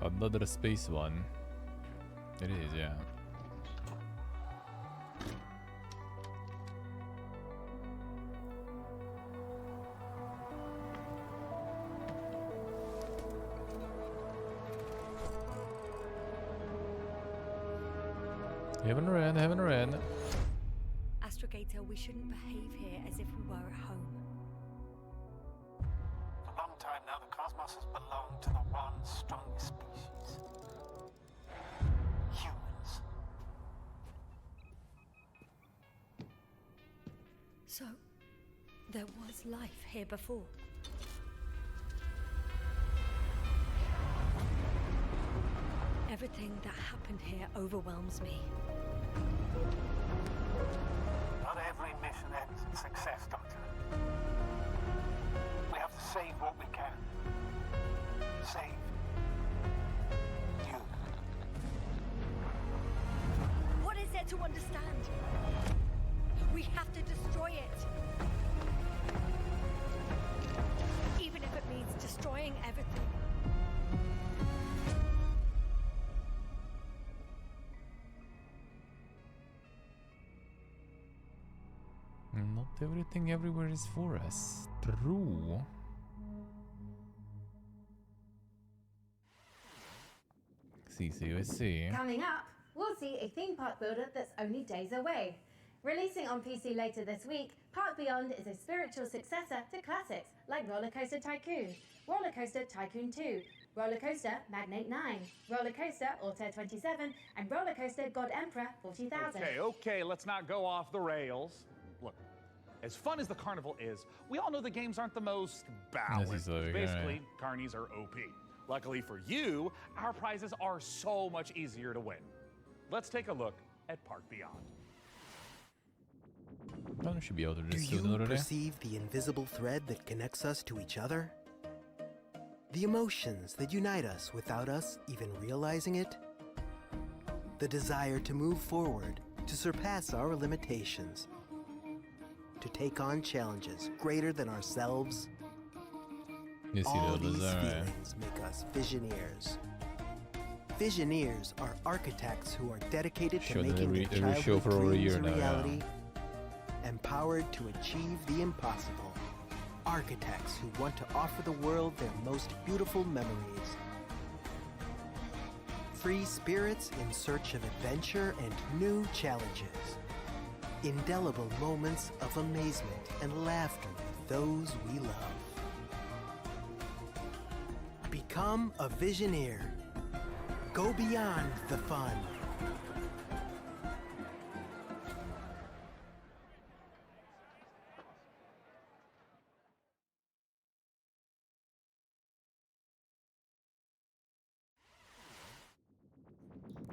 Another space one. It is, yeah. Haven't ran. Astrogator, we shouldn't behave here as if we were at home. For a long time now, the cosmos has belonged to the one strongest species. Humans. So, there was life here before. Everything that happened here overwhelms me. Not every mission ends in success, Doctor. We have to save what we can. Save you. What is there to understand? We have to destroy it. Even if it means destroying everything. Not everything everywhere is for us. True. See. Coming up, we'll see a theme park builder that's only days away. Releasing on PC later this week, Park Beyond is a spiritual successor to classics like Roller Coaster Tycoon, Roller Coaster Tycoon 2, Roller Coaster Magnate 9, Roller Coaster Altair 27, and Roller Coaster God Emperor 40,000. Okay, let's not go off the rails. Look, as fun as the carnival is, we all know the games aren't the most balanced. Yes, he's Basically, carnies are OP. Luckily for you, our prizes are so much easier to win. Let's take a look at Park Beyond. I should be able to Do just you perceive the invisible thread that connects us to each other? The emotions that unite us without us even realizing it? The desire to move forward, to surpass our limitations, to take on challenges greater than ourselves? Yes, all these feelings make us Visioneers. Visioneers are architects who are dedicated to making their every show childhood for over a dreams year a now. reality, empowered to achieve the impossible. Architects who want to offer the world their most beautiful memories. Free spirits in search of adventure and new challenges. Indelible moments of amazement and laughter with those we love. Become a Visioneer. Go beyond the fun.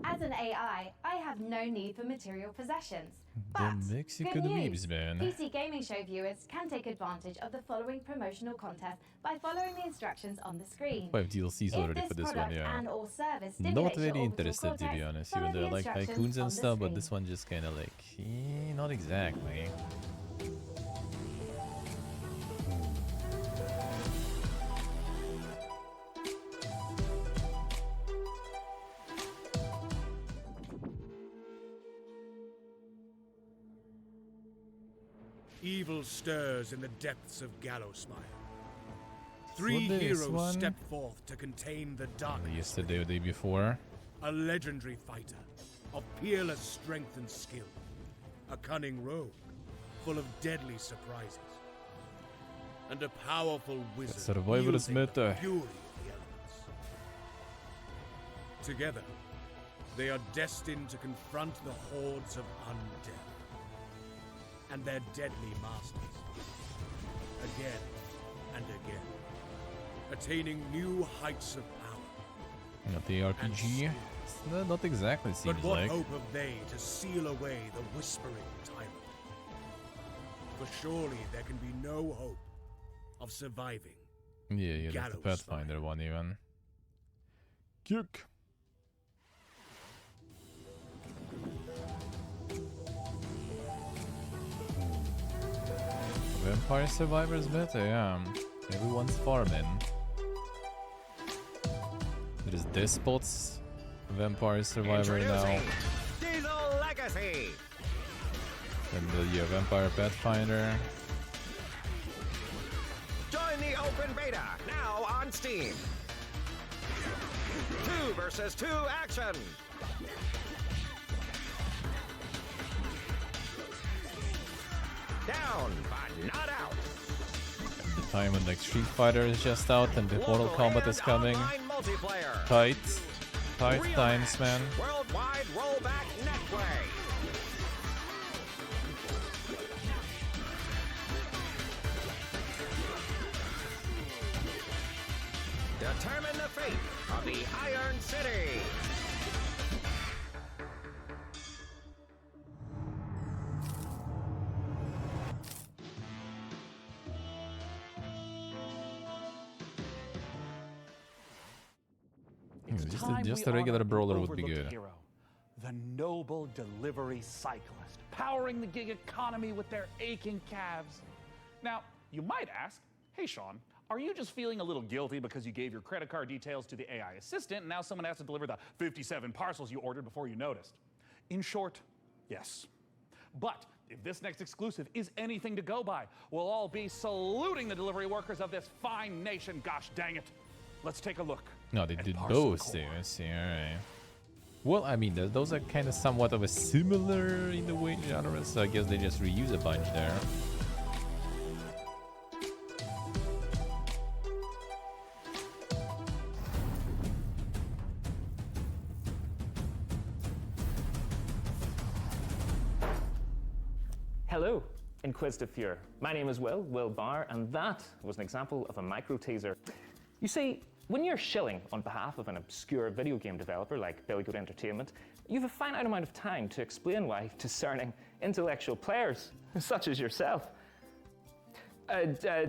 As an AI, I have no need for material possessions. The But Mexican good news, weebs, man. PC Gaming Show viewers can take advantage of the following promotional contest by following the instructions on the screen. 5 DLCs If already this for this one, product yeah. and or service Not stimulates your very orbital interested, to be cortex, honest, follow even though I the like instructions tycoons on and the stuff, but screen. this one just kind of like, not exactly. Evil stirs in the depths of Gallowsmire. Three For this heroes one? step forth to contain the darkness. Yesterday or the day before. A legendary fighter of peerless strength and skill. A cunning rogue, full of deadly surprises. And a powerful wizard survivalist wielding the meta. fury of the elements. Together, they are destined to confront the hordes of undead and their deadly masters. Again, and again, attaining new heights of power. Got the RPG. Not exactly, seems But what like. hope have they to seal away the whispering tyrant? For surely there can be no hope of surviving. Yeah, that's the Pathfinder one even. Kick. Vampire Survivors beta, yeah. Everyone's farming. There is Despots, Vampire Survivor now. Diesel Legacy. And the Vampire Pathfinder. Join the open beta now on Steam. 2 versus 2 action. Down, but not out. At the time when like Street Fighter is just out and the Mortal Kombat is coming. Tight times, man. Worldwide rollback netplay. Determine the fate of the Iron City. Just a regular brawler would be good. Hero, the noble delivery cyclist, powering the gig economy with their aching calves. Now, you might ask, hey Sean, are you just feeling a little guilty because you gave your credit card details to the AI assistant and now someone has to deliver the 57 parcels you ordered before you noticed? In short, yes. But if this next exclusive is anything to go by, we'll all be saluting the delivery workers of this fine nation, gosh dang it. Let's take a look. No, they did both there. I see, alright. Well, I mean, those are kind of somewhat of a similar in the way genres, so I guess they just reuse a bunch there. Hello, Inquisitive Viewer. My name is Will Barr, and that was an example of a micro teaser. You see, when you're shilling on behalf of an obscure video game developer like Billy Goat Entertainment, you have a finite amount of time to explain why discerning intellectual players, such as yourself,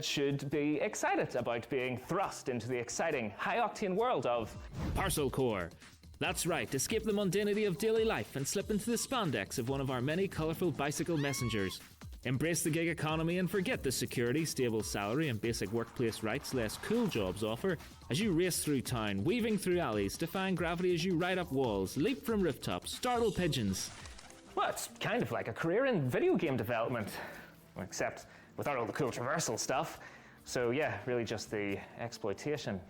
should be excited about being thrust into the exciting, high-octane world of Parcel Core. That's right, escape the mundanity of daily life and slip into the spandex of one of our many colourful bicycle messengers. Embrace the gig economy and forget the security, stable salary and basic workplace rights less cool jobs offer as you race through town, weaving through alleys, defying gravity as you ride up walls, leap from rooftops, startle pigeons. Well, it's kind of like a career in video game development, except without all the cool traversal stuff. So yeah, really just the exploitation.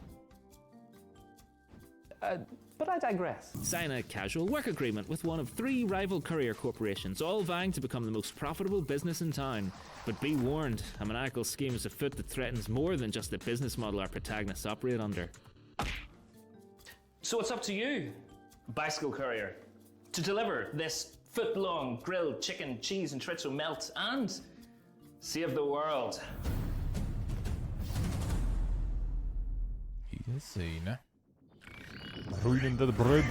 But I digress. Sign a casual work agreement with one of 3 rival courier corporations, all vying to become the most profitable business in town. But be warned, a maniacal scheme is afoot that threatens more than just the business model our protagonists operate under. So it's up to you, Bicycle Courier, to deliver this foot-long grilled chicken, cheese and chorizo melt and save the world. Easy, ne? Ruining the bread.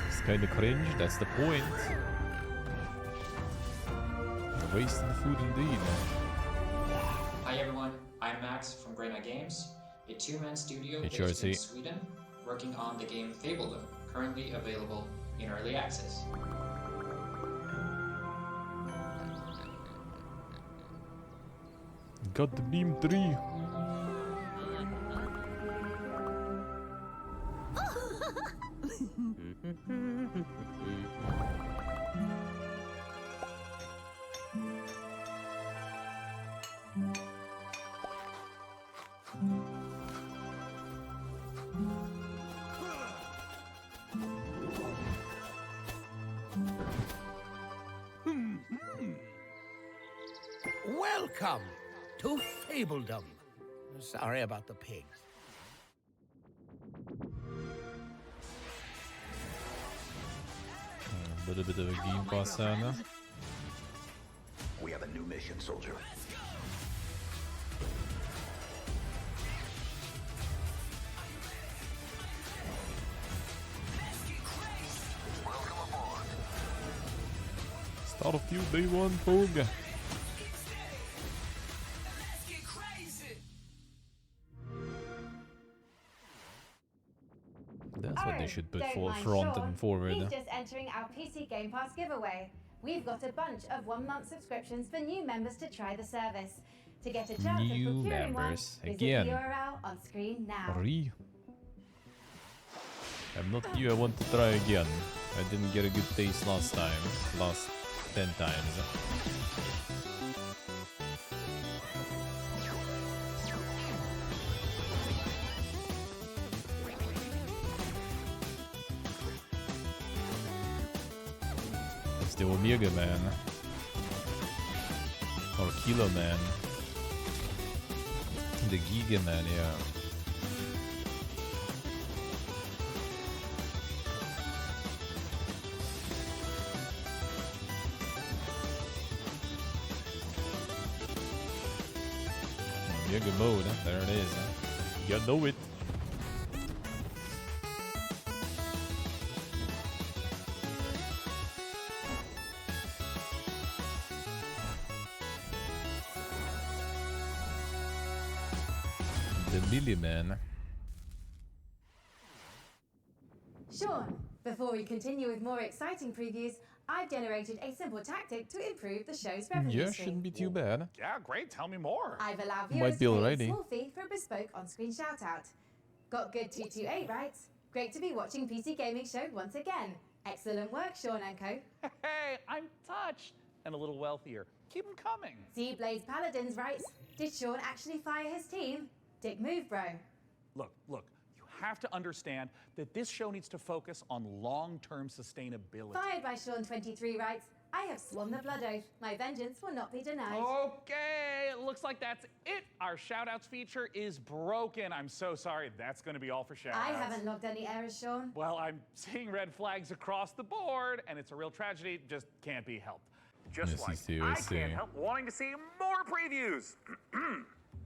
It's kinda cringe, that's the point. Wasting food indeed. Hi everyone, I'm Max from Grey Knight Games, a 2-man studio Hey, based Jersey. in Sweden, working on the game Fabledom, currently available in early access. Got the beam 3. Welcome to Fabledom. Sorry about the pigs. A little bit of a game pass now. We have a new mission, soldier. Starfield Day 1 Pog. That's what they should put Don't for mind front Sean. and forward. He's just entering our PC Game Pass giveaway. We've got a bunch of 1-month subscriptions for new members to try the service. To get a chance New of procuring members. one, Again. visit the URL on screen now. I'm not new, I want to try again. I didn't get a good taste last time. Last 10 times. It's the Omega Man. Or Kilo Man. The Giga Man, yeah. Omega mode, there it is. You know it. The Millie Man. Sean, before we continue with more exciting previews, I've generated a simple tactic to improve the show's revenue Yeah, stream. shouldn't be too bad. Yeah, great. Tell me more. I've allowed Might viewers be to pay already. a small fee for a bespoke on-screen shout-out. Got good 228 right? Great to be watching PC Gaming Show once again. Excellent work, Sean and co. Hey, I'm touched. And a little wealthier. Keep them coming. Blaze Paladins right? Did Sean actually fire his team? Dick move, bro. Look, you have to understand that this show needs to focus on long-term sustainability. Fired by Sean 23 right? I have sworn the blood oath. My vengeance will not be denied. Okay, it looks like that's it. Our shoutouts feature is broken. I'm so sorry. That's going to be all for shoutouts. I haven't logged any errors, Sean. Well, I'm seeing red flags across the board, and it's a real tragedy. Just can't be helped. Just Yes, like I I see. can't help wanting to see more previews.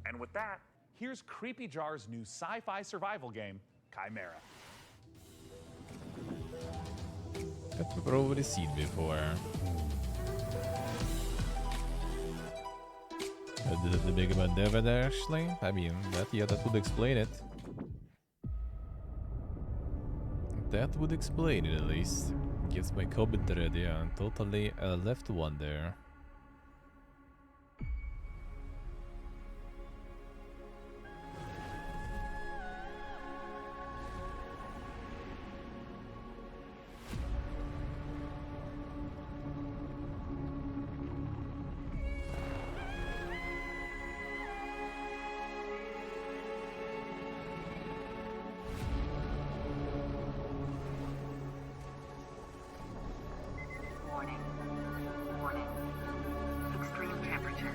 And with that, here's Creepy Jar's new sci-fi survival game, Chimera. That we've already seen before. The Mega Man David actually? I mean, that would explain it. That would explain it at least. Gets my comment ready, yeah. Totally left one there. Warning. Extreme temperature.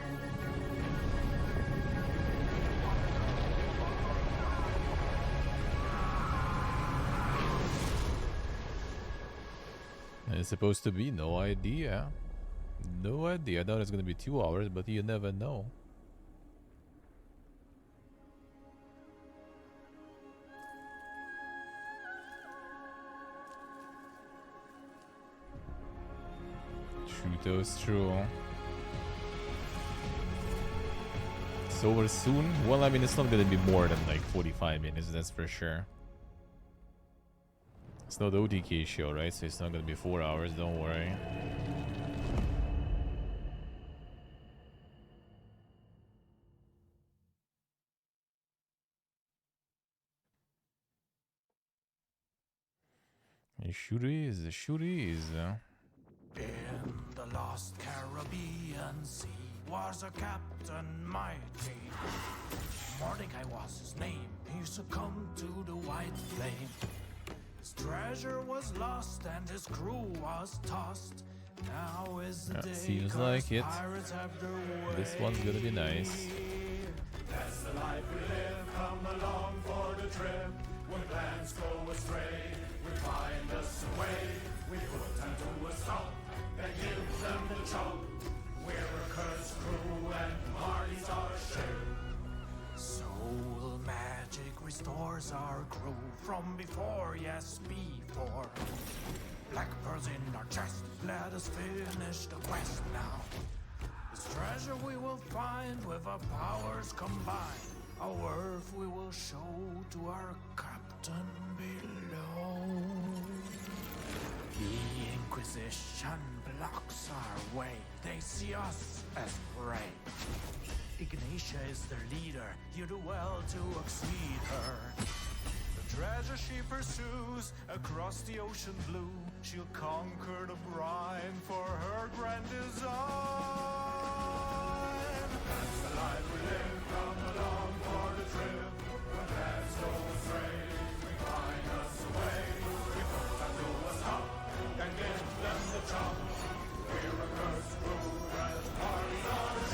It's supposed to be, no idea. No idea. I thought it's gonna be 2 hours, but you never know. Truthos true. It's over soon? Well, I mean, it's not gonna be more than like 45 minutes, that's for sure. It's not the OTK show, right? So it's not gonna be 4 hours, don't worry. It sure is, it sure is. In the lost Caribbean Sea was a captain mighty. Mordecai was his name. He succumbed to the white flame. His treasure was lost and his crew was tossed. Now is the Yeah, day seems 'cause like it. pirates have their way. This one's gonna be nice. That's the life we live. Come along for the trip. When plans go astray, we find us a way. We put them to a stop and give them the chop. We're a cursed crew and Marty's our ship. Soul magic restores our crew from before, yes, before. Blackbirds in our chest, let us finish the quest now. This treasure we will find with our powers combined. Our worth we will show to our captain below. The Inquisition blocks our way. They see us as prey. Ignatia is their leader. You do well to exceed her. The treasure she pursues across the ocean blue. She'll conquer the brine for her grand design. That's the life we live. Come along for the trip. When plans go astray, we find us a way. We put them to a stop and give them the chop. We're a cursed crew that parties on a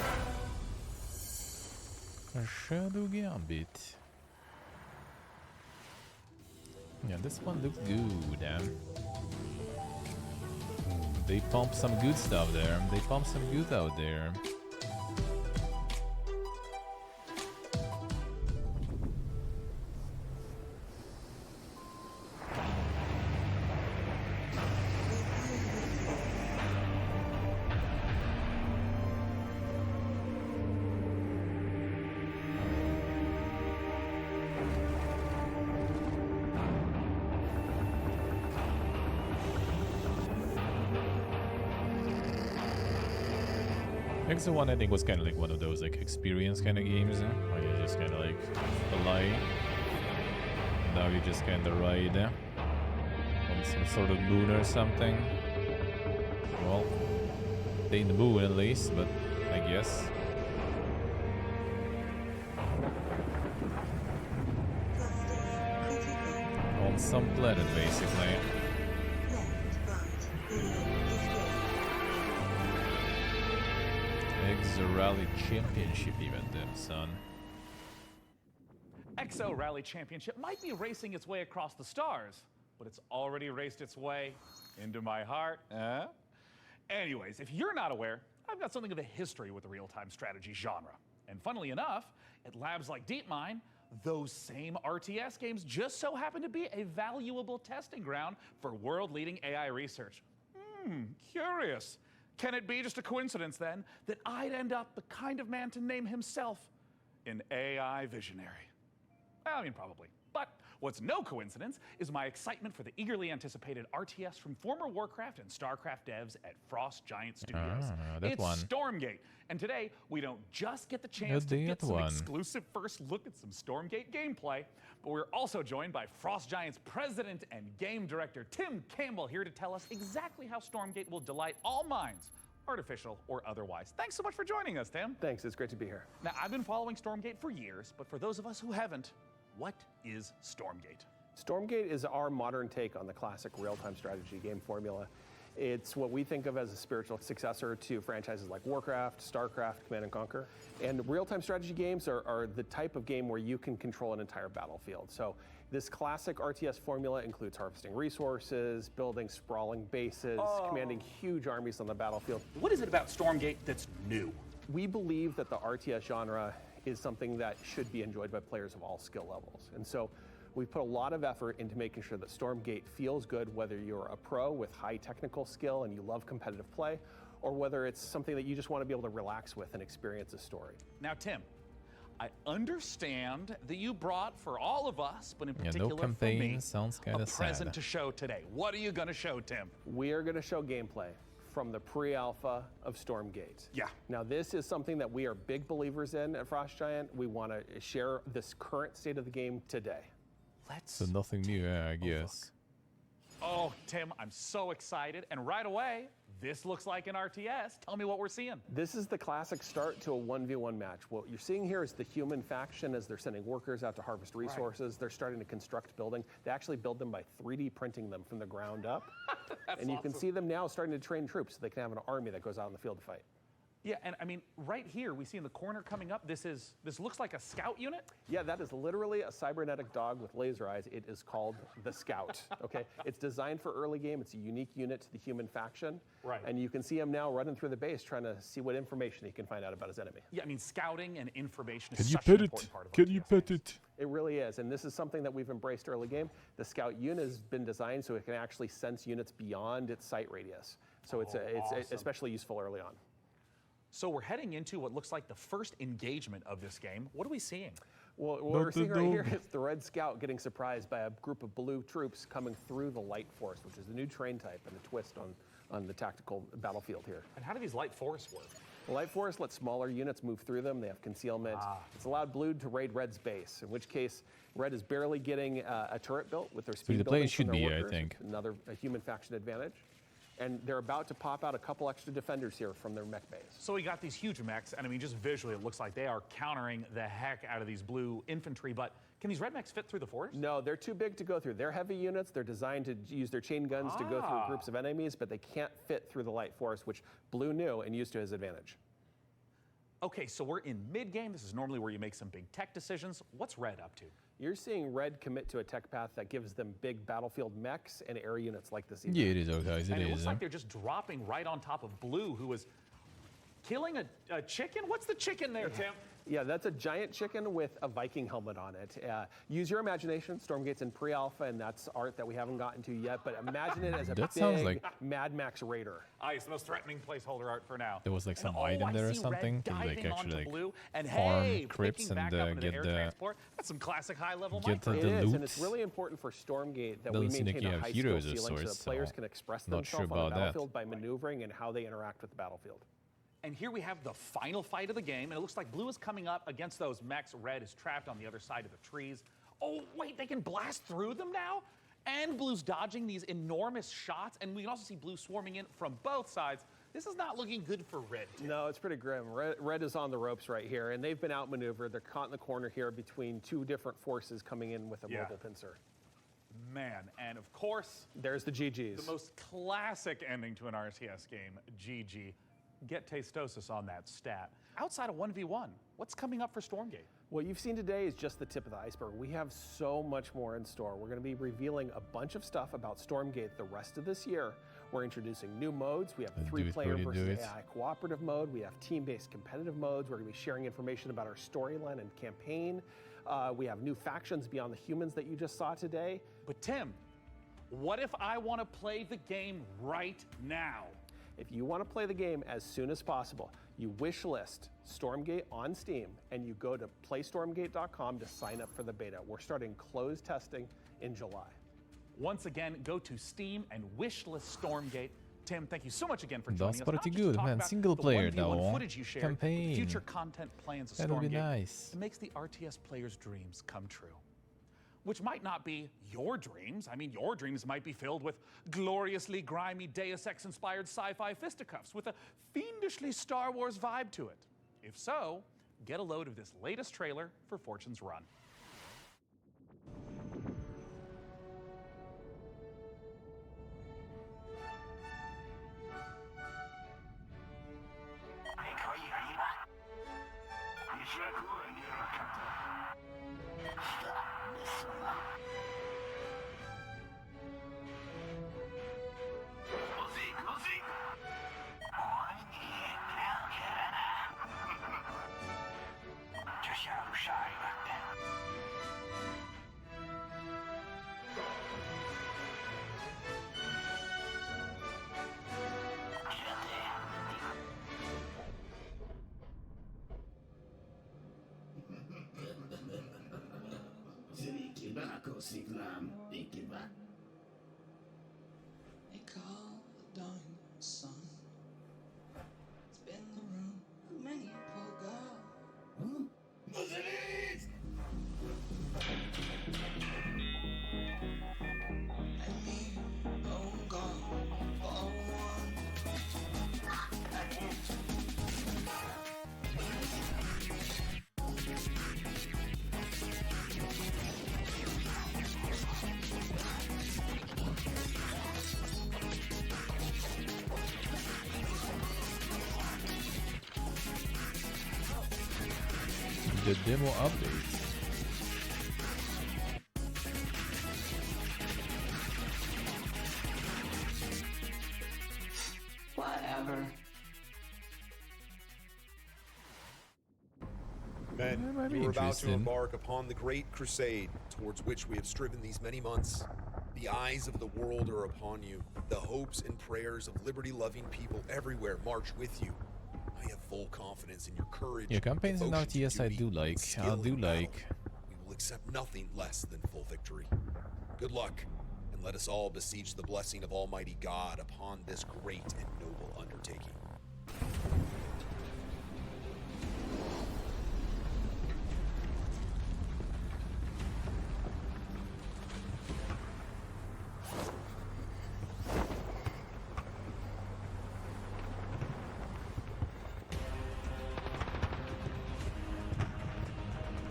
trip. Shadow Gambit. Yeah, this one looks good. They pump some good stuff there. They pump some good out there. Exo 1 I think was kind of like one of those like experience kind of games where you just kind of like fly. Now you just kind of ride on some sort of moon or something. Well, they in the moon at least, but I guess. On some planet basically. Exo Rally Championship event then, son. Exo Rally Championship might be racing its way across the stars, but it's already raced its way into my heart. Anyways, if you're not aware, I've got something of a history with the real-time strategy genre. And funnily enough, at labs like DeepMind, those same RTS games just so happen to be a valuable testing ground for world-leading AI research. Curious. Can it be just a coincidence, then, that I'd end up the kind of man to name himself an AI visionary? Well, I mean, probably. But what's no coincidence is my excitement for the eagerly anticipated RTS from former Warcraft and StarCraft devs at Frost Giant Studios. It's Stormgate. And today, we don't just get the chance to get some exclusive first look at some Stormgate gameplay, but we're also joined by Frost Giant's president and game director, Tim Campbell, here to tell us exactly how Stormgate will delight all minds, artificial or otherwise. Thanks so much for joining us, Tim. Thanks, it's great to be here. Now, I've been following Stormgate for years, but for those of us who haven't, what is Stormgate? Stormgate is our modern take on the classic real-time strategy game formula. It's what we think of as a spiritual successor to franchises like Warcraft, StarCraft, Command & Conquer. And real-time strategy games are the type of game where you can control an entire battlefield. So this classic RTS formula includes harvesting resources, building sprawling bases, commanding huge armies on the battlefield. What is it about Stormgate that's new? We believe that the RTS genre is something that should be enjoyed by players of all skill levels. And so we've put a lot of effort into making sure that Stormgate feels good, whether you're a pro with high technical skill and you love competitive play, or whether it's something that you just want to be able to relax with and experience a story. Now, Tim, I understand that you brought for all of us, but in particular no campaign, for me, sounds a present sad. to show today. What are you going to show, Tim? We are going to show gameplay from the pre-alpha of Stormgate. Yeah. Now this is something that we are big believers in at Frost Giant. We want to share this current state of the game today. So nothing new, I guess. Oh, Tim, I'm so excited. And right away, this looks like an RTS. Tell me what we're seeing. This is the classic start to a 1v1 match. What you're seeing here is the human faction as they're sending workers out to harvest resources. Right. They're starting to construct building. They actually build them by 3D printing them from the ground up. And you can see them now starting to train troops so they can have an army that goes out in the field to fight. Yeah, and I mean, right here, we see in the corner coming up, this looks like a scout unit? Yeah, that is literally a cybernetic dog with laser eyes. It is called the Scout, okay? It's designed for early game. It's a unique unit to the human faction. Right. And you can see him now running through the base trying to see what information he can find out about his enemy. Yeah, I mean, scouting and information Can is you such an pet important it? part of Can you pet it? It really is, and this is something that we've embraced early game. The Scout unit has been designed so it can actually sense units beyond its sight radius. So it's awesome. especially useful early on. So we're heading into what looks like the first engagement of this game. What are we seeing? Well, what we're seeing right here is the Red Scout getting surprised by a group of blue troops coming through the Light Force, which is the new train type and a twist on the tactical battlefield here. And how do these Light Force work? The Light Force lets smaller units move through them. They have concealment. It's allowed Blue to raid Red's base, in which case Red is barely getting a turret built with their speed the building play should from their be, I workers. think. Another human faction advantage. And they're about to pop out a couple extra defenders here from their mech base. So we got these huge mechs, and I mean, just visually, it looks like they are countering the heck out of these blue infantry, but can these red mechs fit through the forest? No, they're too big to go through. They're heavy units. They're designed to use their chain guns to go through groups of enemies, but they can't fit through the Light Force, which Blue knew and used to his advantage. Okay, so we're in mid-game. This is normally where you make some big tech decisions. What's Red up to? You're seeing Red commit to a tech path that gives them big battlefield mechs and air units like this. Yeah, it is, guys. And it looks like they're just dropping right on top of Blue, who was killing a chicken? What's the chicken there, Tim? Yeah, that's a giant chicken with a Viking helmet on it. Use your imagination. Stormgate's in pre-alpha, and that's art that we haven't gotten to yet, but imagine it as a big Mad Max Raider. It's the most threatening placeholder art for now. There was like some item there or something to like actually Blue, and farm hey, crypts and get the transport. That's some classic high-level get the It is, loot. and it's really important for Stormgate that Doesn't we seem like maintain you a have high heroes skill of ceiling so sorts, that players so can express not sure themselves on the about that. battlefield by maneuvering and how they interact with the battlefield. And here we have the final fight of the game, and it looks like Blue is coming up against those mechs. Red is trapped on the other side of the trees. Oh, wait, they can blast through them now? And Blue's dodging these enormous shots, and we can also see Blue swarming in from both sides. This is not looking good for Red. No, it's pretty grim. Red is on the ropes right here, and they've been outmaneuvered. They're caught in the corner here between two different forces coming in with a mobile pincer. Man, and of course, there's the GGs. The most classic ending to an RTS game, GG. Get Tastosis on that stat. Outside of 1v1, what's coming up for Stormgate? What you've seen today is just the tip of the iceberg. We have so much more in store. We're going to be revealing a bunch of stuff about Stormgate the rest of this year. We're introducing new modes. We have 3-player versus AI cooperative mode. We have team-based competitive modes. We're going to be sharing information about our storyline and campaign. We have new factions beyond the humans that you just saw today. But Tim, what if I want to play the game right now? If you want to play the game as soon as possible, you wish list Stormgate on Steam and you go to playstormgate.com to sign up for the beta. We're starting closed testing in July. Once again, go to Steam and wishlist Stormgate. Tim, thank you so much again for joining That's us. pretty good, man. Single player though. Footage you shared, campaign. future content plans of That would be Stormgate. nice. It makes the RTS players' dreams come true. Which might not be your dreams. I mean, your dreams might be filled with gloriously grimy Deus Ex-inspired sci-fi fisticuffs with a fiendishly Star Wars vibe to it. If so, get a load of this latest trailer for Fortune's Run. They call the dying sun. It's been the room of many a poor girl. And me, oh God, for one. the demo updates. Whatever. Men, you are about to embark upon the great crusade towards which we have striven these many months. The eyes of the world are upon you. The hopes and prayers of liberty-loving people everywhere march with you. I have full confidence in your courage. Yeah, campaigns in RTS I do like. We will accept nothing less than full victory. Good luck, and let us all beseech the blessing of Almighty God upon this great and noble undertaking.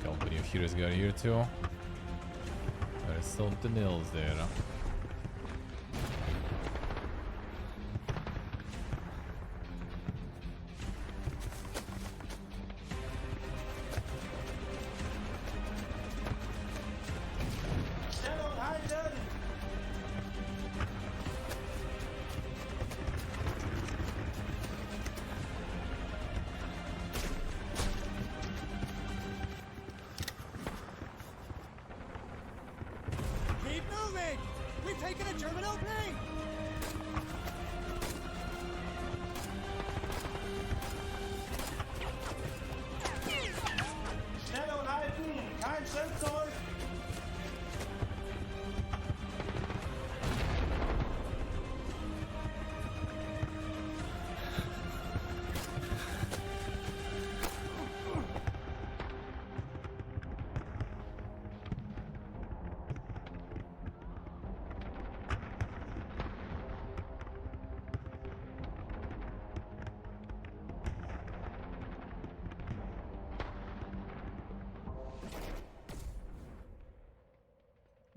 Company of Heroes got here too. There's something else there. Keep moving! We've taken a German opening! Schnell und halten! Kein Sensor!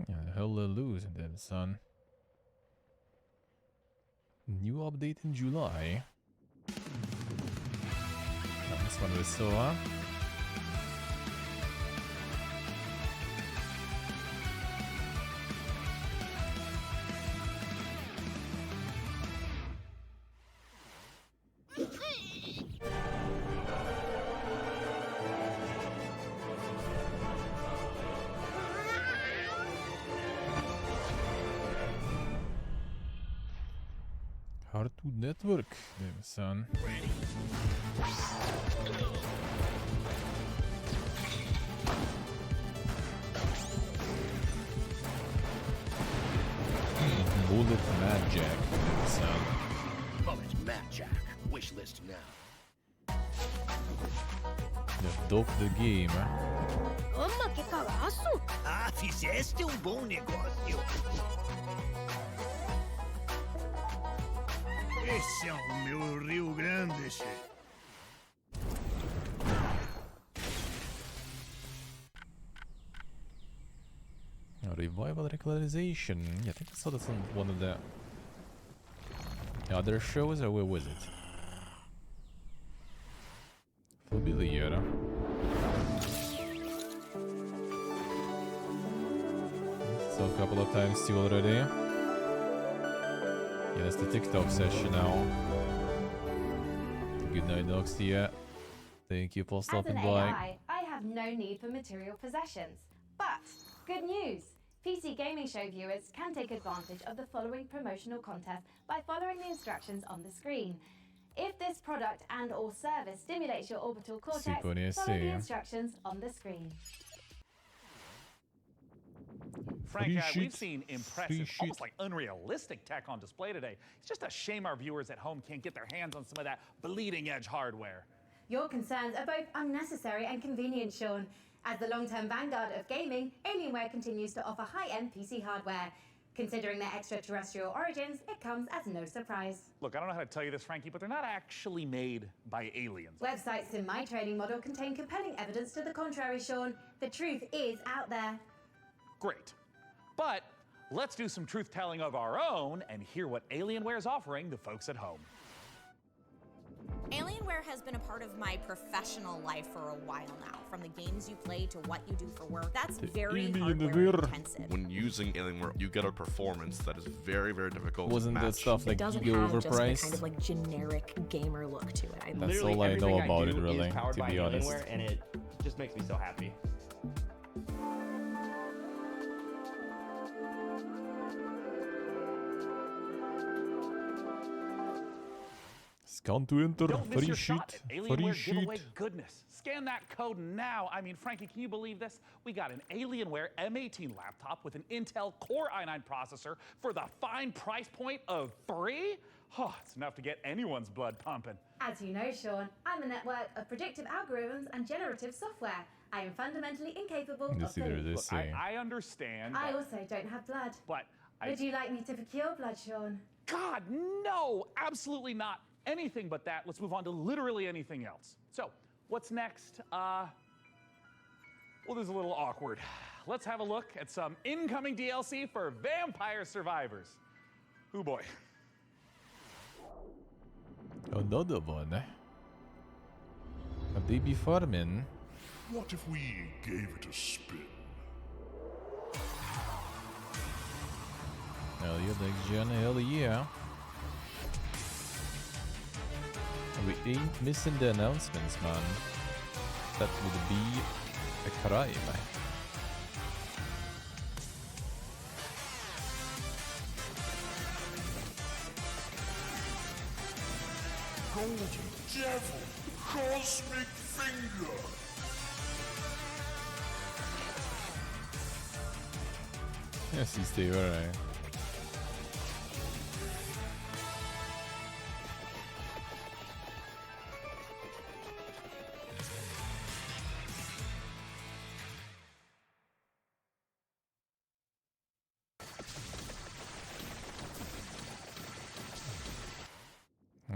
Yeah, the hell they're losing them, son. New update in July. This one we saw. Cartoon Network, dem son. Bullet Mad Jack, dem son. Bullet Mad Jack. Wishlist now. The dog the game. Mamma, che cagaço! Ah, fizeste bom negócio. Esse é o meu Rio Grande, che. Revival Regularization. Yeah, I think I saw this on one of the other shows, or where was it? Familiar. Saw a couple of times too already. Yeah, that's the TikTok session now. Good night, Noxtia. Thank you for stopping As an by. AI, I have no need for material possessions. But good news! PC Gaming Show viewers can take advantage of the following promotional contest by following the instructions on the screen. If this product and/or service stimulates your orbital cortex, follow the instructions on the screen. Frank, we've seen impressive, almost like unrealistic tech on display today. It's just a shame our viewers at home can't get their hands on some of that bleeding-edge hardware. Your concerns are both unnecessary and convenient, Sean. As the long-term vanguard of gaming, Alienware continues to offer high-end PC hardware. Considering their extraterrestrial origins, it comes as no surprise. Look, I don't know how to tell you this, Frankie, but they're not actually made by aliens. Websites in my trading model contain compelling evidence to the contrary, Sean. The truth is out there. Great. But let's do some truth-telling of our own and hear what Alienware is offering the folks at home. Alienware Alienware has been a part of my professional life for a while now. From the games you play to what you do for work, that's very hardware intensive. When using Alienware, you get a performance that is very, very difficult Wasn't to that match. stuff like It doesn't giga have just the overpriced? kind of like generic gamer look to it. That's all I know about it, really, powered to by be honest. Alienware, and it just makes me so happy. Scan to enter, Don't miss free your sheet, shot at free Alienware sheet. giveaway goodness. Scan that code now. I mean, Frankie, can you believe this? We got an Alienware M18 laptop with an Intel Core i9 processor for the fine price point of free? Oh, it's enough to get anyone's blood pumping. As you know, Sean, I'm a network of predictive algorithms and generative software. I am fundamentally incapable of It's either killing. this Look, I understand. I but- also don't have blood. But Would you like me to procure blood, Sean? God, no, absolutely not. Anything but that. Let's move on to literally anything else. So, what's next? Well, this is a little awkward. Let's have a look at some incoming DLC for Vampire Survivors. Oh boy. Another one. A baby farming. What if we gave it a spin? Hell yeah, next gen, hell yeah. We ain't missing the announcements, man. That would be a crime. Golden Devil, Cosmic Finger. Yes, he's there, alright.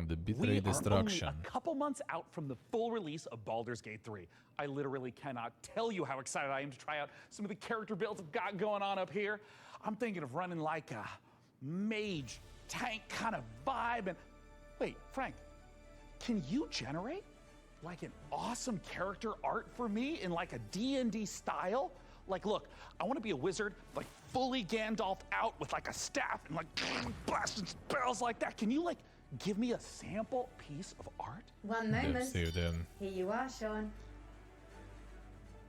The We bitrate are destruction. only a couple months out from the full release of Baldur's Gate 3. I literally cannot tell you how excited I am to try out some of the character builds I've got going on up here. I'm thinking of running like a mage tank kind of vibe. And wait, Frank, can you generate like an awesome character art for me in like a D&D style? Like, look, I want to be a wizard, like fully Gandalf out with like a staff and like blasting spells like that. Can you like give me a sample piece of art? One moment. Saved in. Here you are, Sean.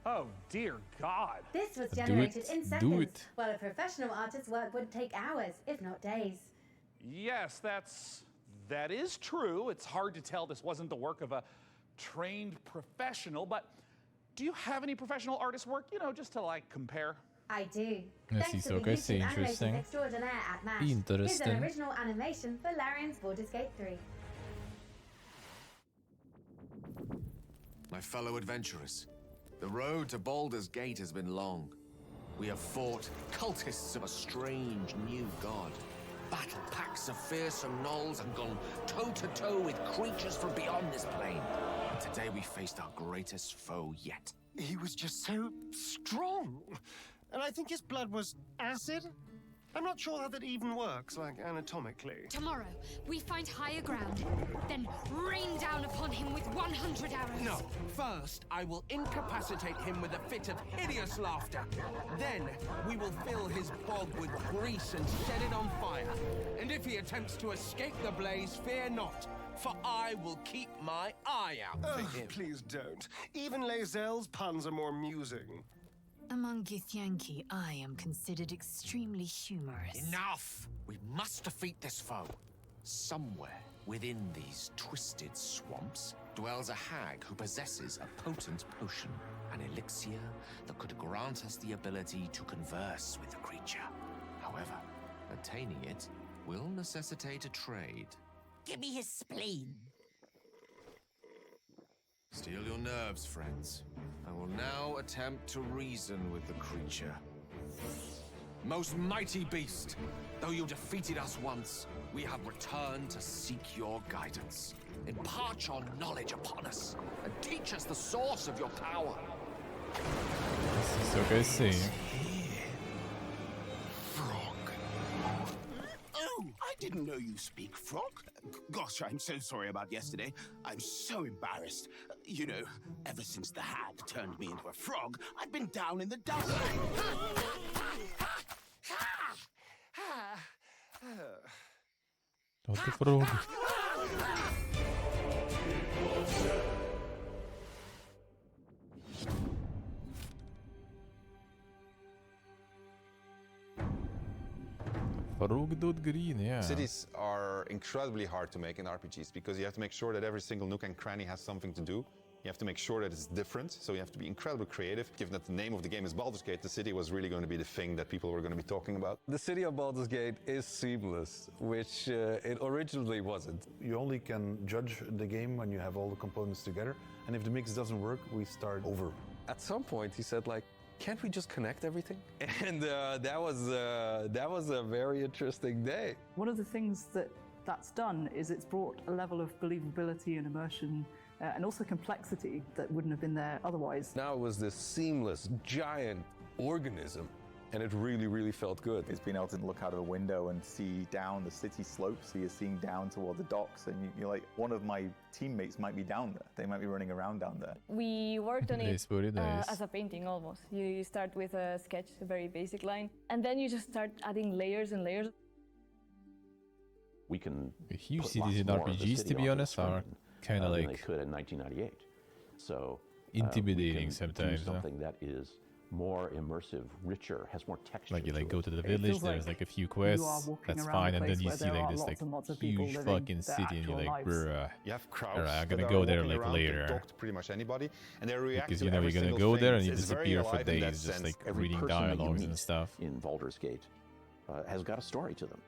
Oh, dear God. This was Do generated it. in Do seconds, it. while a professional artist's work would take hours, if not days. Yes, that is true. It's hard to tell this wasn't the work of a trained professional, but do you have any professional artist work, you know, just to like compare? I do. Yes, Thanks he's to the okay, YouTube say animators interesting. extraordinaire at MASH. Here's Interesting. an original animation for Larian's Baldur's Gate 3. My fellow adventurers, the road to Baldur's Gate has been long. We have fought cultists of a strange new god, battled packs of fearsome gnolls, and gone toe-to-toe with creatures from beyond this plane. And today we faced our greatest foe yet. He was just so strong. And I think his blood was acid? I'm not sure how that even works, like anatomically. Tomorrow, we find higher ground, then rain down upon him with 100 arrows. No. First, I will incapacitate him with a fit of hideous laughter. Then, we will fill his bog with grease and set it on fire. And if he attempts to escape the blaze, fear not, for I will keep my eye out for him. Please don't. Even Lae'zel's puns are more amusing. Among Githyanki, I am considered extremely humorous. Enough! We must defeat this foe. Somewhere within these twisted swamps dwells a hag who possesses a potent potion, an elixir that could grant us the ability to converse with the creature. However, attaining it will necessitate a trade. Give me his spleen. Steel your nerves, friends. I will now attempt to reason with the creature. Most mighty beast, though you defeated us once, we have returned to seek your guidance. Impart your knowledge upon us, and teach us the source of your power. Isso eu quero sim. Oh, I didn't know you speak frog. Gosh, I'm so sorry about yesterday. I'm so embarrassed. You know, ever since the hag turned me into a frog, I've been down in the dumps. What the frog? Green, yeah. Cities are incredibly hard to make in RPGs because you have to make sure that every single nook and cranny has something to do. You have to make sure that it's different, so you have to be incredibly creative. Given that the name of the game is Baldur's Gate, the city was really going to be the thing that people were going to be talking about. The city of Baldur's Gate is seamless, which it originally wasn't. You only can judge the game when you have all the components together, and if the mix doesn't work, we start over. At some point, he said, like, can't we just connect everything? And that was a very interesting day. One of the things that's done is it's brought a level of believability and immersion and also complexity that wouldn't have been there otherwise. Now it was this seamless, giant organism, and it really, really felt good. It's being able to look out of a window and see down the city slopes, so you're seeing down toward the docks, and you're like, one of my teammates might be down there. They might be running around down there. We worked on Nice, it very nice. as a painting almost. You start with a sketch, a very basic line, and then you just start adding layers and layers. We can A huge put cities lots in more of the RPGs, city to be onto the honest, are screen, kind of than like they could in 1998. So intimidating we can sometimes. do something that is more immersive, richer, has more texture. Like you like to go it. to the village, there's like a few quests, that's fine, and then you see like this like huge fucking city, and you're like, bruh. You have crowds. Alright, I'm that gonna are go there walking like around, later. Can talk to pretty much anybody, and they react Because to you know every you're gonna single go there thing. and you It's very disappear for alive in that days, just sense. like Every reading person that you dialogues and meet stuff. in Baldur's Gate has got a story to them.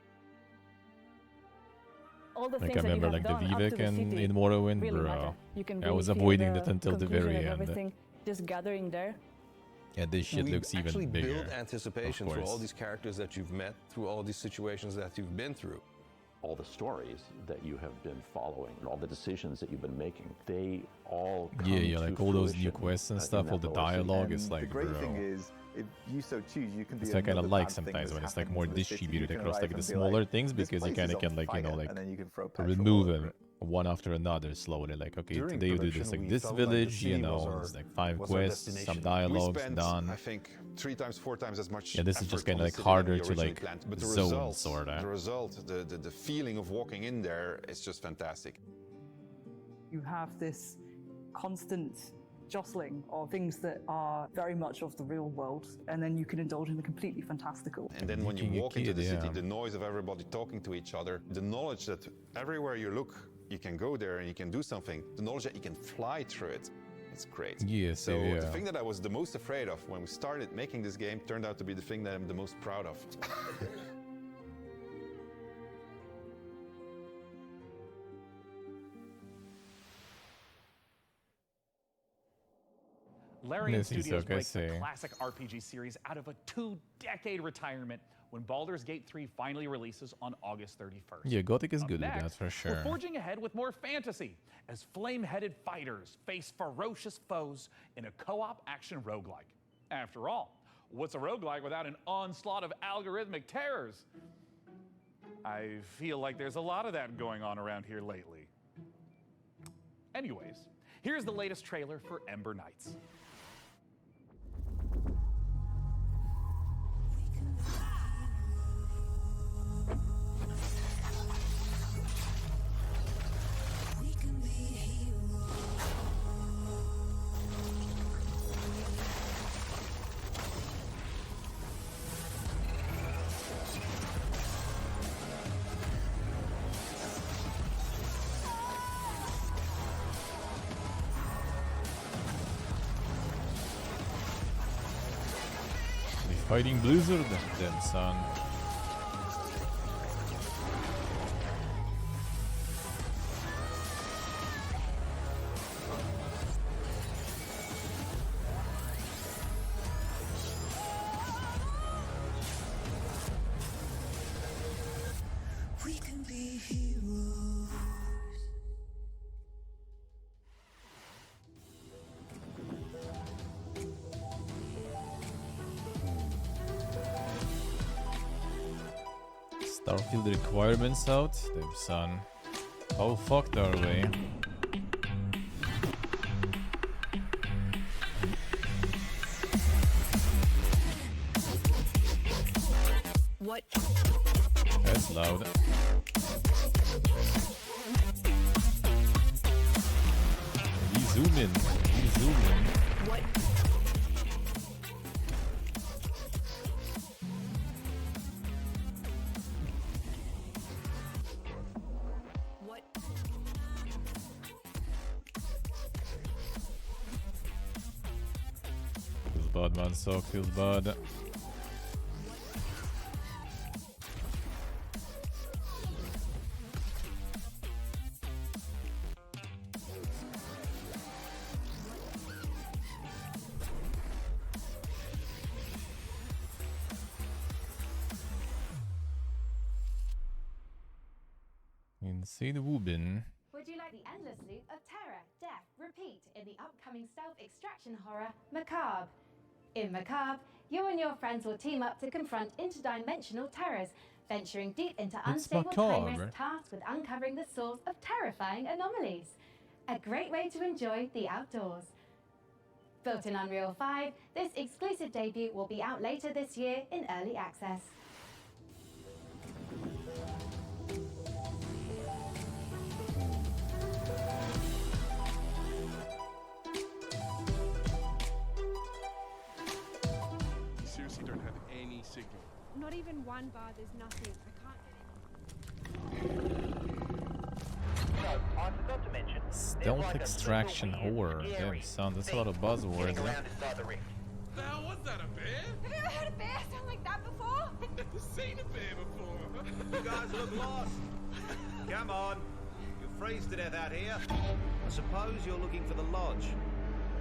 All the Like things I remember that like you the have done up to Vivek the in city Morrowind, really bro. matter. You can I really was feel avoiding the that until the conclusion very of end. everything just gathering there. Yeah, this shit we looks actually even bigger. build anticipation of through all course. these characters that you've met, through all these situations that you've been through. All the stories that you have been following, all the decisions that you've been making, they all come Yeah, to like all those new fruition, quests and in stuff, that all the lower city. dialogue is And like, the great bro. thing is, if you so choose, you can be It's like kind of another like bad thing sometimes that's when it's like happened more to the city. distributed You can across arrive like the and be smaller like, things "This because you place kind is of can on like, you know, fire," like and then you can throw petrol remove all them over it. one after another slowly. Like, okay, During today you do this production, like we this felt like the village, you city was know, our- it's like 5 was our quests, some destination. dialogues we spent, done. I think, 3 times, 4 times as much. Yeah, this is just effort on kinda the like city than harder we to, originally like, planned. But the zone, result, sorta. the result, the feeling of walking in there is just fantastic. You have this constant jostling of things that are very much of the real world, and then you can indulge in the completely fantastical. And then when you Being a walk into kid, the city, yeah. the noise of everybody talking to each other, the knowledge that everywhere you look, you can go there and you can do something, the knowledge that you can fly through it, it's great. Yeah, So yeah. the thing that I was the most afraid of when we started making this game turned out to be the thing that I'm the most proud of. Larian This is Studios okay, breaks the see. classic RPG series out of a 2-decade retirement when Baldur's Gate 3 finally releases on August 31st. Yeah, Gothic is Up good with that next, for sure. We're forging ahead with more fantasy as flame-headed fighters face ferocious foes in a co-op action roguelike. After all, what's a roguelike without an onslaught of algorithmic terrors? I feel like there's a lot of that going on around here lately. Anyways, here's the latest trailer for Ember Knights. They fighting Blizzard, then son. We can be heroes. Starfield requirements out? Damn son. How fucked are we? What? That's loud. Zoom in. Zoom in. What? What? Feels bad, man. So feels bad. Insane Wubin. Would you like the endless loop of terror, death, repeat in the upcoming stealth extraction horror Macabre? In Macabre, you and your friends will team up to confront interdimensional terrors, venturing deep into unstable time Macabre. risk tasked with uncovering the source of terrifying anomalies. A great way to enjoy the outdoors. Built in Unreal 5, this exclusive debut will be out later this year in early access. Seriously don't have any signal. Not even one bar, there's nothing. I can't get it. I forgot to mention. Stealth extraction horror. Damn son, that's a lot of buzzwords. Huh? Now, was that a bear? Have you ever heard a bear sound like that before? I've never seen a bear before. You guys look lost. Come on. You'll freeze to death out here. I suppose you're looking for the lodge.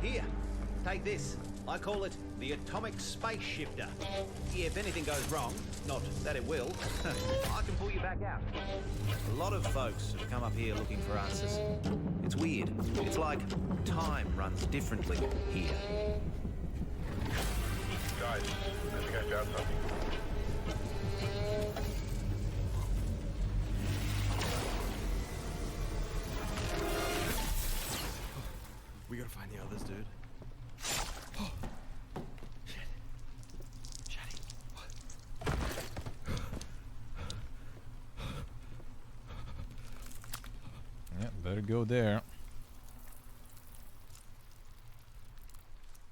Here, take this. I call it the Atomic Space Shifter. If anything goes wrong, not that it will, I can pull you back out. A lot of folks have come up here looking for answers. It's weird. It's like time runs differently here. Guys, I think I found something. We gotta find the others, dude. Yeah, better go there.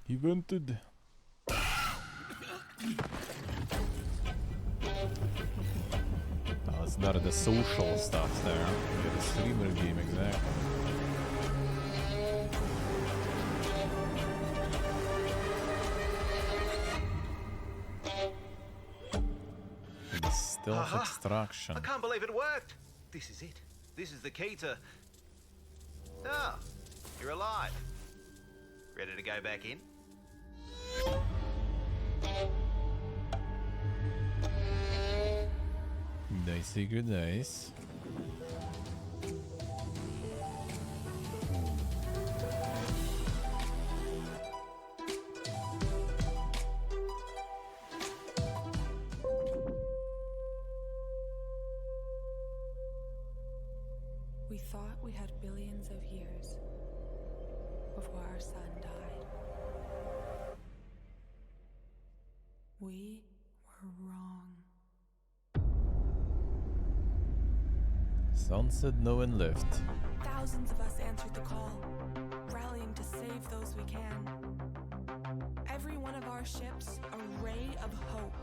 He vented. Oh, it's none of the social stuff there. Yeah, the streamer game, exactly. The stealth extraction. I can't believe it worked. This is it. This is the key to... Ah, you're alive. Ready to go back in? Dicey, good dice. We thought we had billions of years before our sun died. We were wrong. Sunset, no one left. Thousands of us answered the call, rallying to save those we can. Every one of our ships a ray of hope.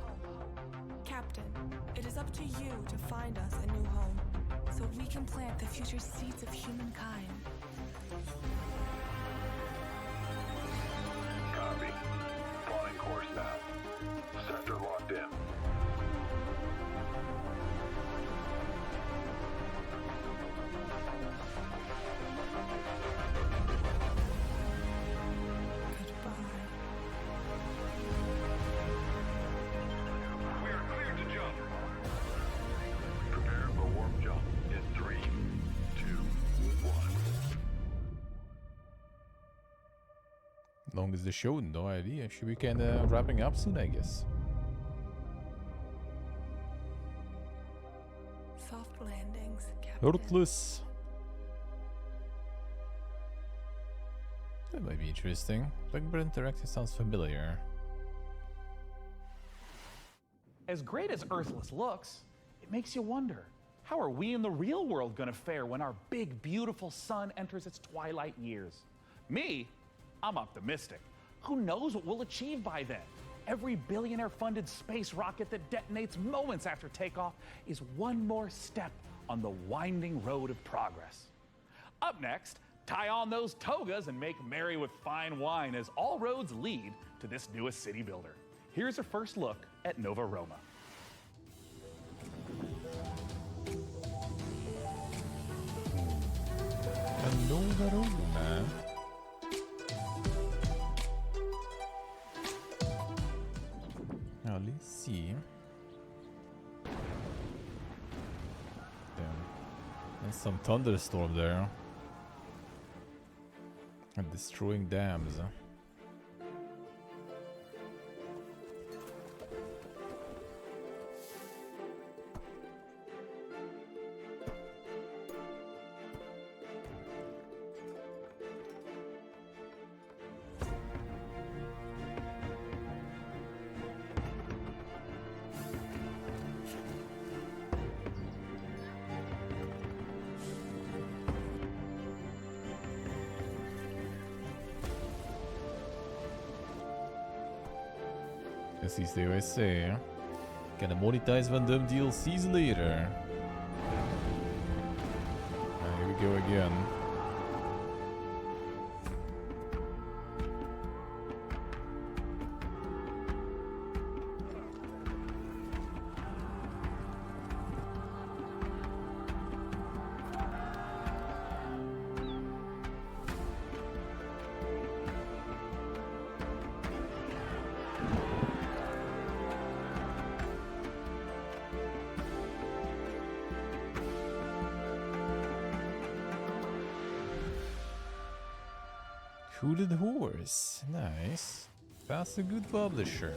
Captain, it is up to you to find us a new home, so we can plant the future seeds of humankind. Copy. Plotting course now. Sector locked in. We are cleared to jump. Prepare for warp jump in 3, 2, 1. Long as the show, no idea. Should we kind of wrapping up soon, I guess. Soft landings, Captain. Heartless. That might be interesting. Blackbird Interactive sounds familiar. As great as Earthless looks, it makes you wonder, how are we in the real world going to fare when our big, beautiful sun enters its twilight years? Me, I'm optimistic. Who knows what we'll achieve by then? Every billionaire-funded space rocket that detonates moments after takeoff is one more step on the winding road of progress. Up next, tie on those togas and make merry with fine wine as all roads lead to this newest city builder. Here's a first look at Nova Roma. Nova Roma. Now let's see. Damn. There's some thunderstorm there. And destroying dams. This is the USA. Gonna monetize one of them DLCs later. Here we go again. Hooded Horse. Nice. That's a good publisher.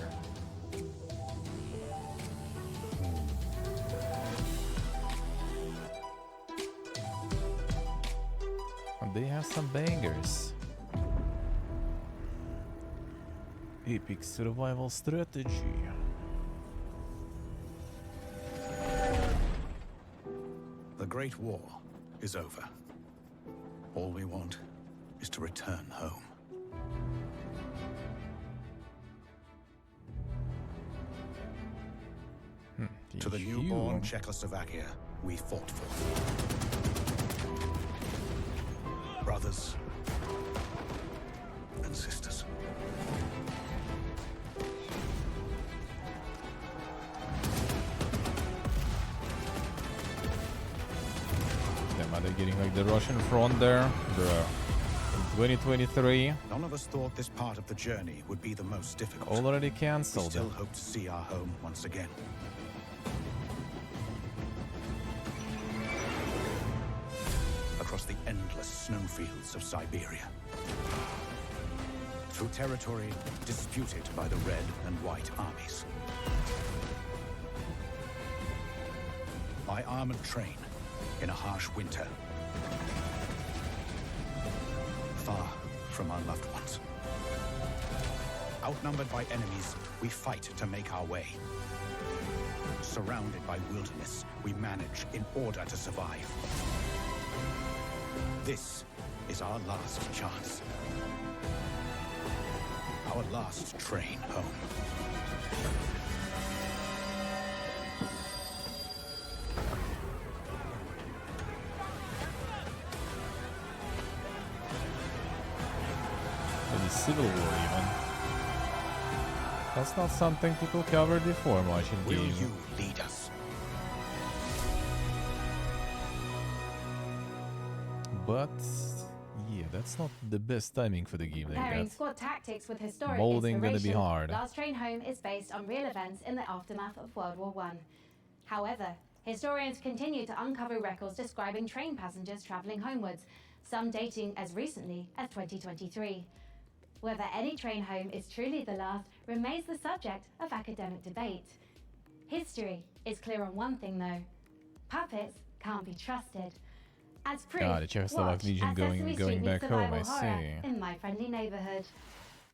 And they have some bangers. Epic survival strategy. The Great War is over. All we want is to return home. To the newborn Czechoslovakia we fought for. Brothers and sisters. Damn, are they getting like the Russian front there? Bruh. 2023. None of us thought this part of the journey would be the most difficult. Already cancelled. We still hope to see our home once again. Across the endless snowfields of Siberia. Through territory disputed by the Red and White armies. By armored train in a harsh winter. Far from our loved ones. Outnumbered by enemies, we fight to make our way. Surrounded by wilderness, we manage in order to survive. This is our last chance. Our last train home. Civil War even. That's not something people covered before much in Will game. you lead us? But yeah, that's not the best timing for the game they Pairing got. squad tactics with historic Molding gonna be inspiration, hard. Last Train Home is based on real events in the aftermath of World War I. However, historians continue to uncover records describing train passengers travelling homewards, some dating as recently as 2023. Whether any train home is truly the last remains the subject of academic debate. History is clear on one thing though. Puppets can't be trusted. As proof, Ah, the Czechoslovak watch Legion as going Sesame Street meets back home, I survival horror see. in My Friendly Neighborhood.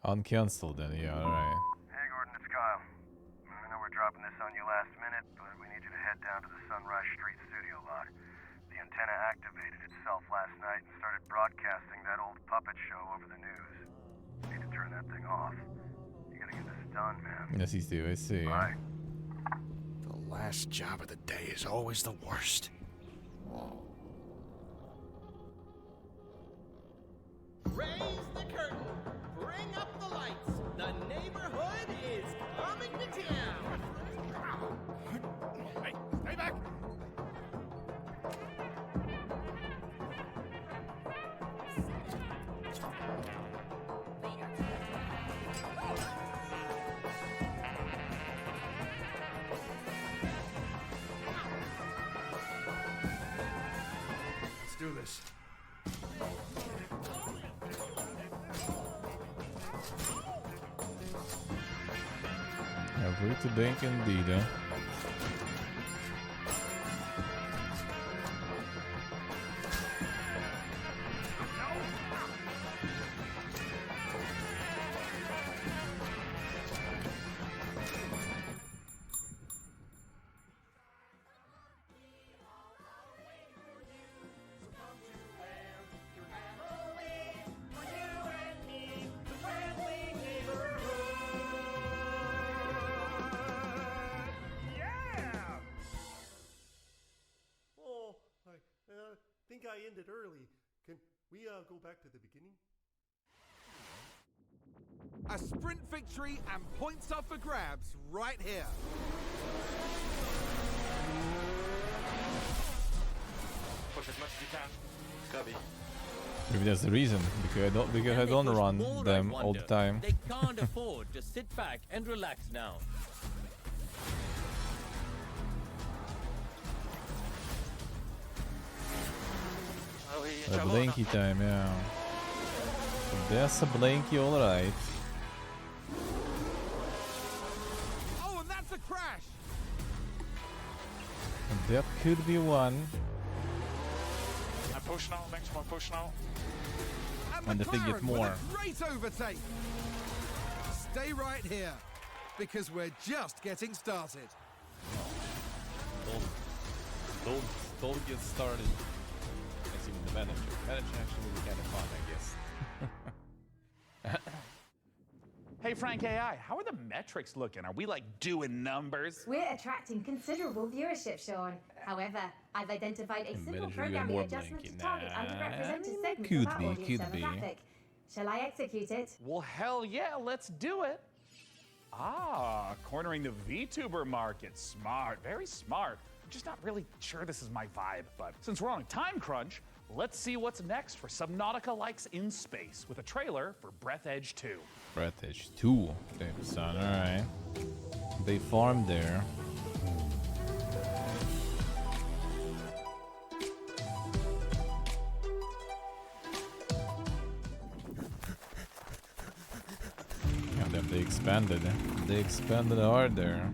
Uncancelled then, yeah, alright. Hey Gordon, it's Kyle. I know we're dropping this on you last minute, but we need you to head down to the Sunrise Street studio lot. The antenna activated itself last night and started broadcasting that old puppet show over the news. You need to turn that thing off. You gotta get this done, man. Yes, he's do, I see. Bye. The last job of the day is always the worst. Raise the curtain. Bring up the lights. The neighborhood is coming to town. Hey, stay back! Let's do this. Ja, te denken indeed, hè. I think I ended early. Can we go back to the beginning? A sprint victory and points up for grabs right here. Push as much as you can. Cubby. Maybe that's the reason, because I don't run them all the time. They can't afford to sit back and relax now. A blinky time, yeah. So there's a blinky, alright. Oh, and that's a crash. And that could be one. I push now, maximum push now. And if they get more. Great overtake. Stay right here, because we're just getting started. Don't get started. That's even the manager. Manager actually would be kind of fun, I guess. Hey, Frank AI, how are the metrics looking? Are we like doing numbers? We're attracting considerable viewership, Sean. However, I've identified a simple manager, you're programming more adjustment to blinky. target Nah, underrepresented segments could of our be, audience could be. demographic. Shall I execute it? Well, hell yeah, let's do it. Ah, cornering the VTuber market. Smart, very smart. I'm just not really sure this is my vibe, but since we're on a time crunch, let's see what's next for Subnautica Likes in Space with a trailer for Breath Edge 2. Breath Edge 2. Damn son, alright. They farmed there. And then they expanded. They expanded hard there.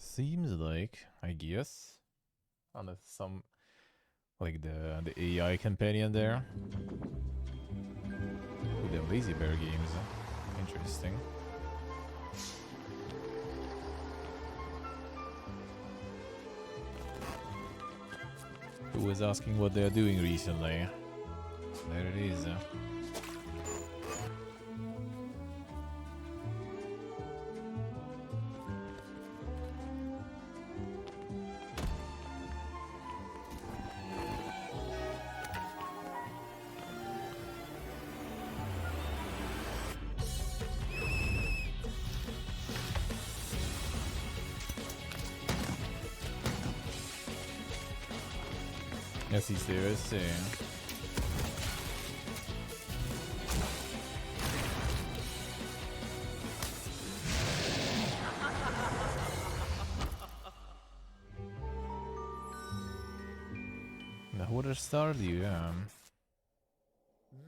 Seems like, I guess, on some like the AI companion there with the Lazy Bear games. Interesting. Who was asking what they're doing recently? There it is. Yes, he's there. Let's see. Now, what started you?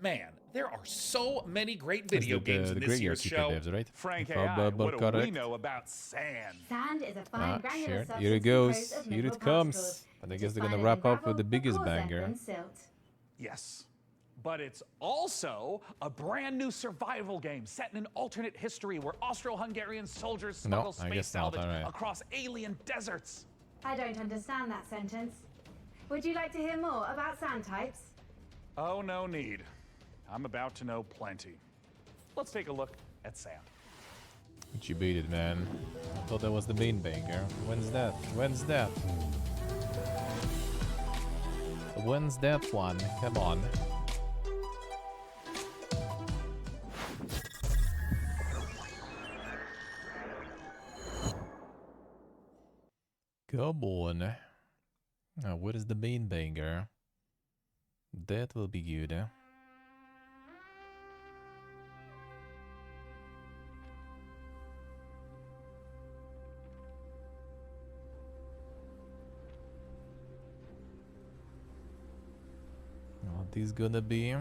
Man, there are so many great video the, games in the this Great year's Keeper show. devs, right? Frank If AI, I'm what do we correct. know about sand? Sand is a fine granular Sure. substance Here it goes. composed of Here mineral it comes. particles. And I It guess is they're gonna finer wrap than up with the gravel, but biggest coarser banger. than silt. Yes. But it's also a brand new survival game set in an alternate history where Austro-Hungarian soldiers smuggle I space guess not, salvage alright. across alien deserts. I don't understand that sentence. Would you like to hear more about sand types? Oh, no need. I'm about to know plenty. Let's take a look at sand. But you beat it, man. I thought that was the main banger. When's that? When's that? When's that one? Come on. Come on. Now, what is the main banger? That will be good, eh? What is gonna be?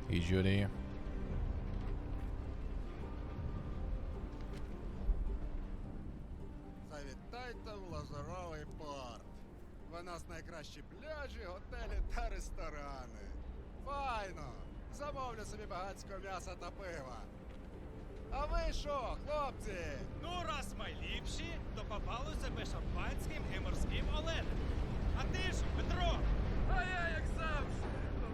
Hey, Judy. Завітайте в Лазуровий порт. У нас найкращі пляжі, готелі та ресторани. Файно! Замовлю собі багатського м'яса та пива. А ви що, хлопці? Ну, раз ми ліпші, то попали себе шампанським і морським оленем. А ти ж, Петро? А я, як завжди,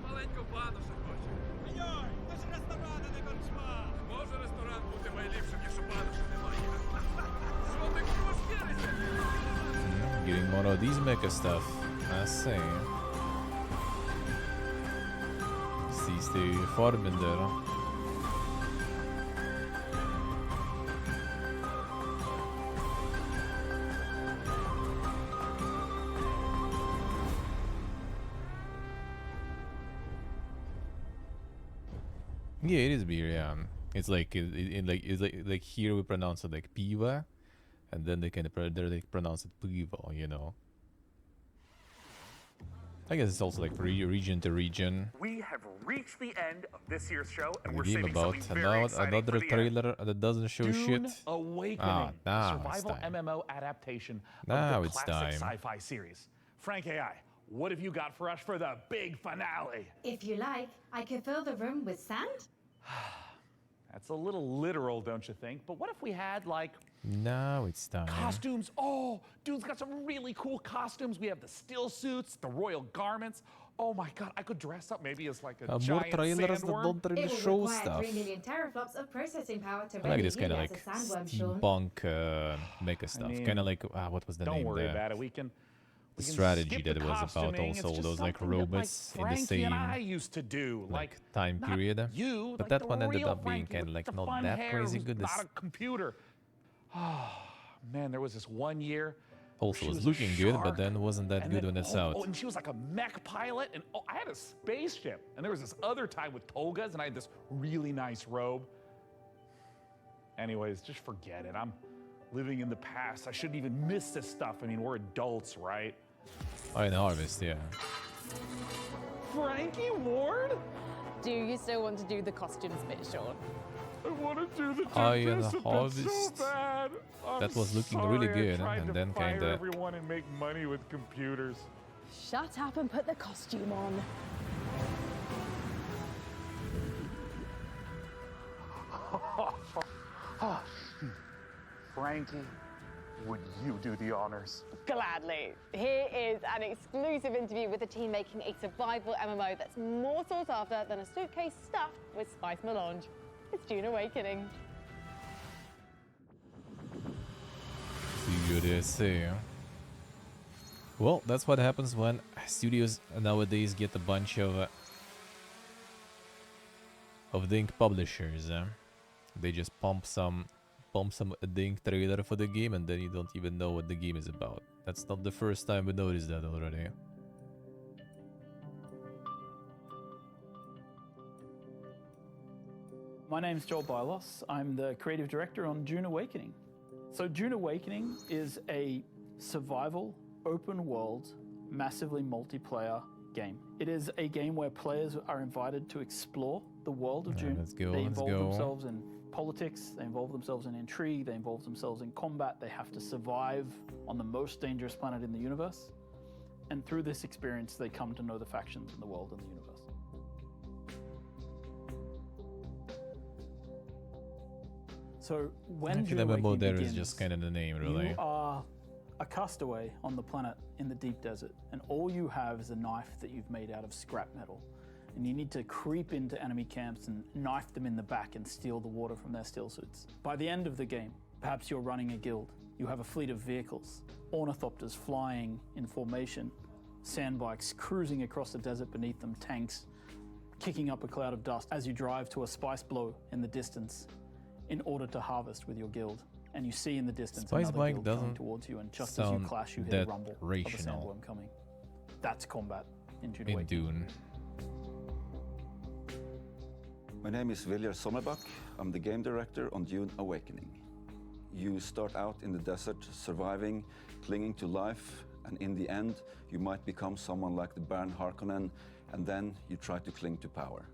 маленьку банушу хочу. Йой, то ж ресторани не корчма. Може ресторан бути найліпшим, якщо банушу немає. Що ти кошкірися? Getting more of these mecha stuff. I see. These two formen där. Yeah, it is beer. Yeah, it's like like here we pronounce it like piva, and then they pronounce it pivo. You know. I guess it's also like region to region. We have reached the end of this year's show, and The we're game saving about something very exciting another for the end. trailer that doesn't show Dune shit. Awakening, now it's survival time. MMO adaptation Now of the it's classic time. sci-fi series. Frank AI, what have you got for us for the big finale? If you like, I could fill the room with sand. That's a little literal, don't you think? But what if we had, like, Now it's time. costumes? Oh, dude's got some really cool costumes. We have the still suits, the royal garments. Oh my god, I could dress up maybe as like a More giant trailers that sandworm. don't really It will show require stuff. 3 million teraflops of processing power to I like render this kind you of as like a sandworm, Sean. steampunk mecha stuff. mean, Kind of like what was the Don't name? worry the about it. We can strategy skip that the it was about. costuming. It's Also, just those like something that, robots in the Frankie same and I used to do, like time not period. You, but like that the one ended real up being Frankie kind of with like the not fun that hair crazy who's good. Not a computer. Oh man, there was this one year. Also she was was a looking good, but shark, then wasn't that and good then- when it's oh, out. Oh, and she was like a mech pilot, and oh, I had a spaceship, and there was this other time with togas, and I had this really nice robe. Anyways, just forget it. I'm living in the past. I shouldn't even miss this stuff. I mean, we're adults, right? Oh, in Harvest, yeah. Frankie Ward? Do you still want to do the costumes bit, Sean? I want to do the Iron participants Harvest. so bad. I'm That was looking really sorry, I good, tried and to then fire kinda- everyone and make money with computers. Shut up and put the costume on. Frankie, would you do the honors? Gladly. Here is an exclusive interview with the team making a survival MMO that's more sought after than a suitcase stuffed with spice melange. It's Dune Awakening. studio, I see. Well, that's what happens when studios nowadays get a bunch of dink publishers. They just pump some dink trailer for the game, and then you don't even know what the game is about. That's not the first time we noticed that already. My name's Joel Bylos. I'm the creative director on Dune Awakening. So Dune Awakening is a survival, open world, massively multiplayer game. It is a game where players are invited to explore the world of Dune. They involve themselves in politics, they involve themselves in intrigue, they involve themselves in combat, they have to survive on the most dangerous planet in the universe. And through this experience, they come to know the factions in the world and the universe. So when Dune Awakening there begins, is just kind of the name, really. You are a castaway on the planet in the deep desert, and all you have is a knife that you've made out of scrap metal. And you need to creep into enemy camps and knife them in the back and steal the water from their steel suits. By the end of the game, perhaps you're running a guild. You have a fleet of vehicles, ornithopters flying in formation, sandbikes cruising across the desert beneath them, tanks kicking up a cloud of dust as you drive to a spice blow in the distance in order to harvest with your guild. And you see in the distance Spice another Bike guild coming doesn't towards you, and just as you clash, you hear the rumble of a sandworm coming. That's combat in Dune Awakening. Dune. My name is Viljar Sommerbach. I'm the game director on Dune Awakening. You start out in the desert, surviving, clinging to life, and in the end, you might become someone like the Baron Harkonnen, and then you try to cling to power.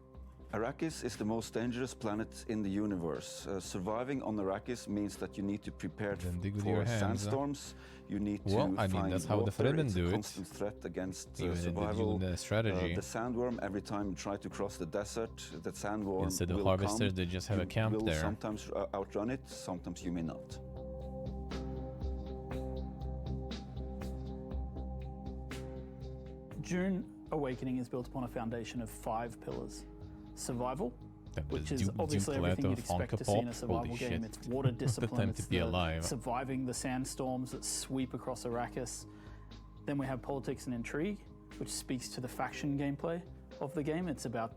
Arrakis is the most dangerous planet in the universe. Surviving on Arrakis means that you need to prepare for sandstorms. You need to find that's how water. the Fremen It's do a it. constant threat against Even survival. in the Dune strategy. The sandworm, every time you try to cross the desert, that sandworm Instead of will harvesters, come. they just have a You camp will there. sometimes outrun it, sometimes you may not. Dune Awakening is built upon a foundation of 5 pillars. Survival, which is obviously everything you'd expect to see in a survival game. It's water discipline, it's surviving the sandstorms that sweep across Arrakis. Then we have politics and intrigue, which speaks to the faction gameplay of the game. It's about,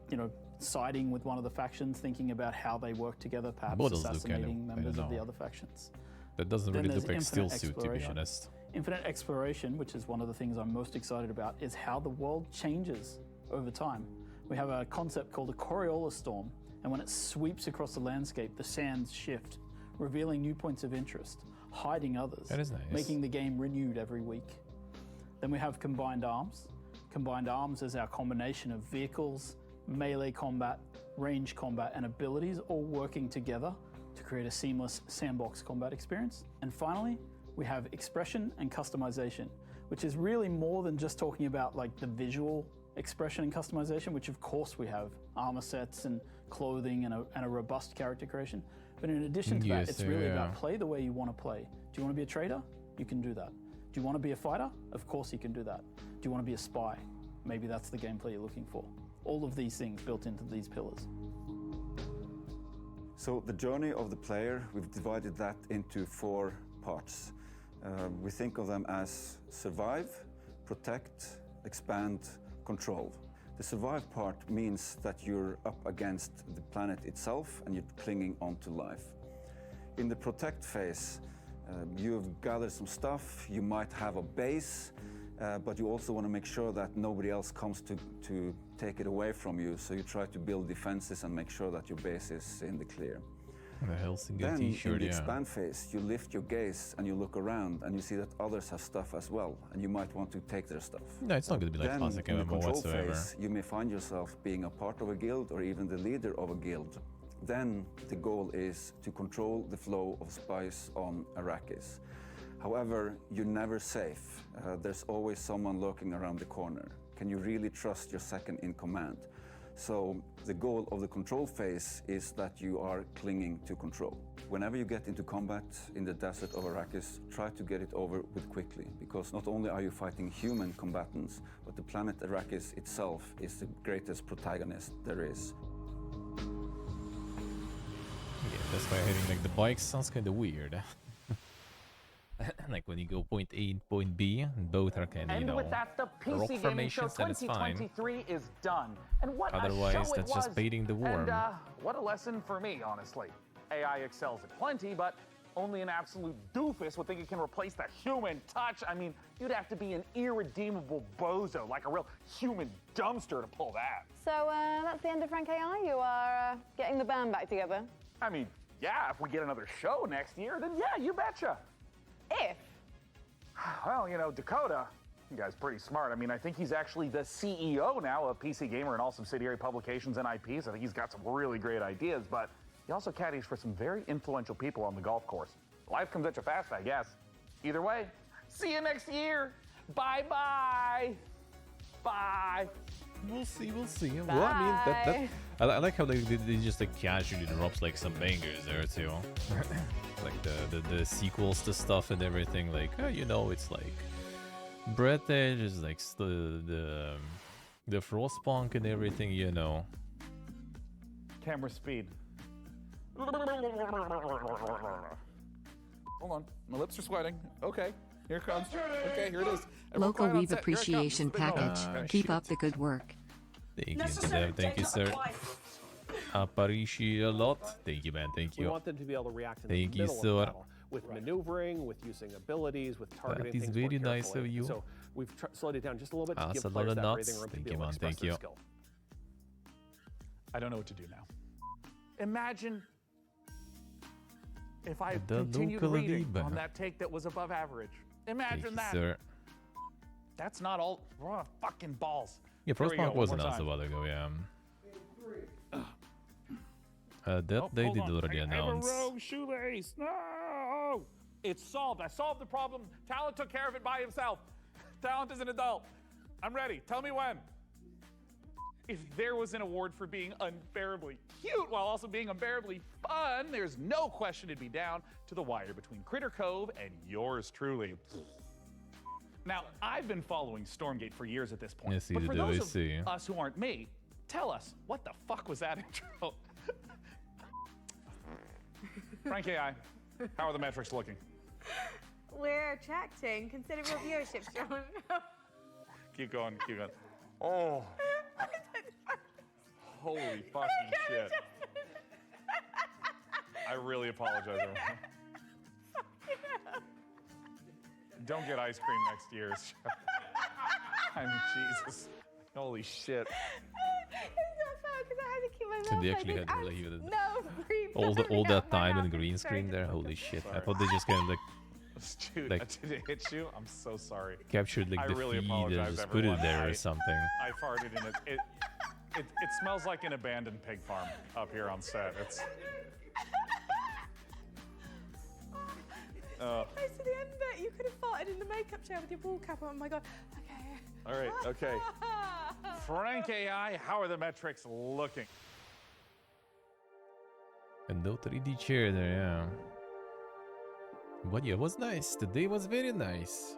siding with one of the factions, thinking about how they work together, perhaps assassinating members of the other factions. That doesn't really Then look like there's Steel infinite Suit, to be exploration. honest. Infinite exploration, which is one of the things I'm most excited about, is how the world changes over time. We have a concept called a Coriolis storm, and when it sweeps across the landscape, the sands shift, revealing new points of interest, hiding others, That is nice. making the game renewed every week. Then we have Combined Arms. Combined Arms is our combination of vehicles, melee combat, range combat, and abilities all working together to create a seamless sandbox combat experience. And finally, we have expression and customization, which is really more than just talking about like the visual expression and customization, which of course we have armor sets and clothing and a robust character creation. But in addition to that, it's really about play the way you want to play. Do you want to be a trader? You can do that. Do you want to be a fighter? Of course you can do that. Do you want to be a spy? Maybe that's the gameplay you're looking for. All of these things built into these pillars. So the journey of the player, we've divided that into 4 parts. We think of them as survive, protect, expand, control. The survive part means that you're up against the planet itself and you're clinging onto life. In the protect phase, you've gathered some stuff, you might have a base, but you also want to make sure that nobody else comes to take it away from you, so you try to build defenses and make sure that your base is in the clear. The Helsinki Then t-shirt, in the yeah. expand phase, you lift your gaze and you look around and you see that others have stuff as well, and you might want to take their stuff. No, it's not going to be like Then classic in the MMO control whatsoever. phase, you may find yourself being a part of a guild or even the leader of a guild. Then the goal is to control the flow of spice on Arrakis. However, you're never safe. There's always someone lurking around the corner. Can you really trust your second in command? So the goal of the control phase is that you are clinging to control. Whenever you get into combat in the desert of Arrakis, try to get it over with quickly, because not only are you fighting human combatants, but the planet Arrakis itself is the greatest protagonist there is. Yeah, that's why having like the bikes sounds kind of weird. Like when you go point A and point B, and both are kind of, you And know, with that, the rock PC Gaming Show formations, then it's fine. 2023 is done. And what Otherwise, a show that's it just was. baiting the worm. And what a lesson for me, honestly. AI excels at plenty, but only an absolute doofus would think it can replace the human touch. I mean, you'd have to be an irredeemable bozo, like a real human dumpster to pull that. So that's the end of Frank AI. You are getting the band back together. I mean, yeah, if we get another show next year, then yeah, you betcha. If? Well, you know, Dakota, you guy's pretty smart. I mean, I think he's actually the CEO now of PC Gamer and all subsidiary publications and IPs. I think he's got some really great ideas, but he also caddies for some very influential people on the golf course. Life comes at you fast, I guess. Either way, see you next year. Bye-bye. Bye. We'll see, we'll see. Well, I mean, I like how they just like casually drops like some bangers there too. Like the sequels to stuff and everything. Like, oh, you know, it's like Breath Edge is like the Frostpunk and everything, you know. Camera speed. Hold on, my lips are sweating. Okay, here it comes. Okay, here it is. Everyone Local quiet on Weave set. Here it comes. appreciation Big moment. package. Keep up the good work. Thank you, thank you, sir. Appreciate a lot. Thank you, man. Thank We you. want them to be able to react in Thank the you, middle sir. of the battle with maneuvering, with using abilities, with targeting That is things more very nice carefully. of you. So we've slowed it down just a little bit to That's give a lot players of that nuts. breathing room to Thank be you, able to man. express Thank their you. skill. I don't know what to do now. Imagine if I The continued local reading Adiba. on that take that was above average. Thank Imagine you, that. sir. That's not all. Raw fucking balls. Yeah, Here we go, Frostpunk one was more announced a time. while ago, yeah. That Oh, they hold did on. already I have announce. a rogue shoelace. No! It's solved. I solved the problem. Talent took care of it by himself. Talent is an adult. I'm ready. Tell me when. If there was an award for being unbearably cute while also being unbearably fun, there's no question it'd be down to the wire between Critter Cove and yours truly. Now, I've been following Stormgate for years at this point. Yes, but you for do, I those see. of us who aren't me, tell us, what the fuck was that intro? Frank AI, how are the metrics looking? We're attracting considerable viewership, John. Keep going, keep going. Oh. Holy fucking shit. I really apologize, everyone. Don't get ice cream next year. I mean, Jesus. Holy shit. It's not fair because I had to keep my mouth So they like actually this had like, and even no free all burn that out my time mouth. in green screen there. Holy shit! I thought they just kind of like Dude, like did it hit you? I'm so sorry. captured like I the really feed and apologize, just put it everyone. there or something. I farted in it. It smells like an abandoned pig farm up here on set. It's. Close to the end bit, you could have farted in the makeup chair with your ball cap on. Oh my god. Okay. All right, okay. Frank AI, how are the metrics looking? And no 3D chair there, yeah. But yeah, it was nice. The day was very nice.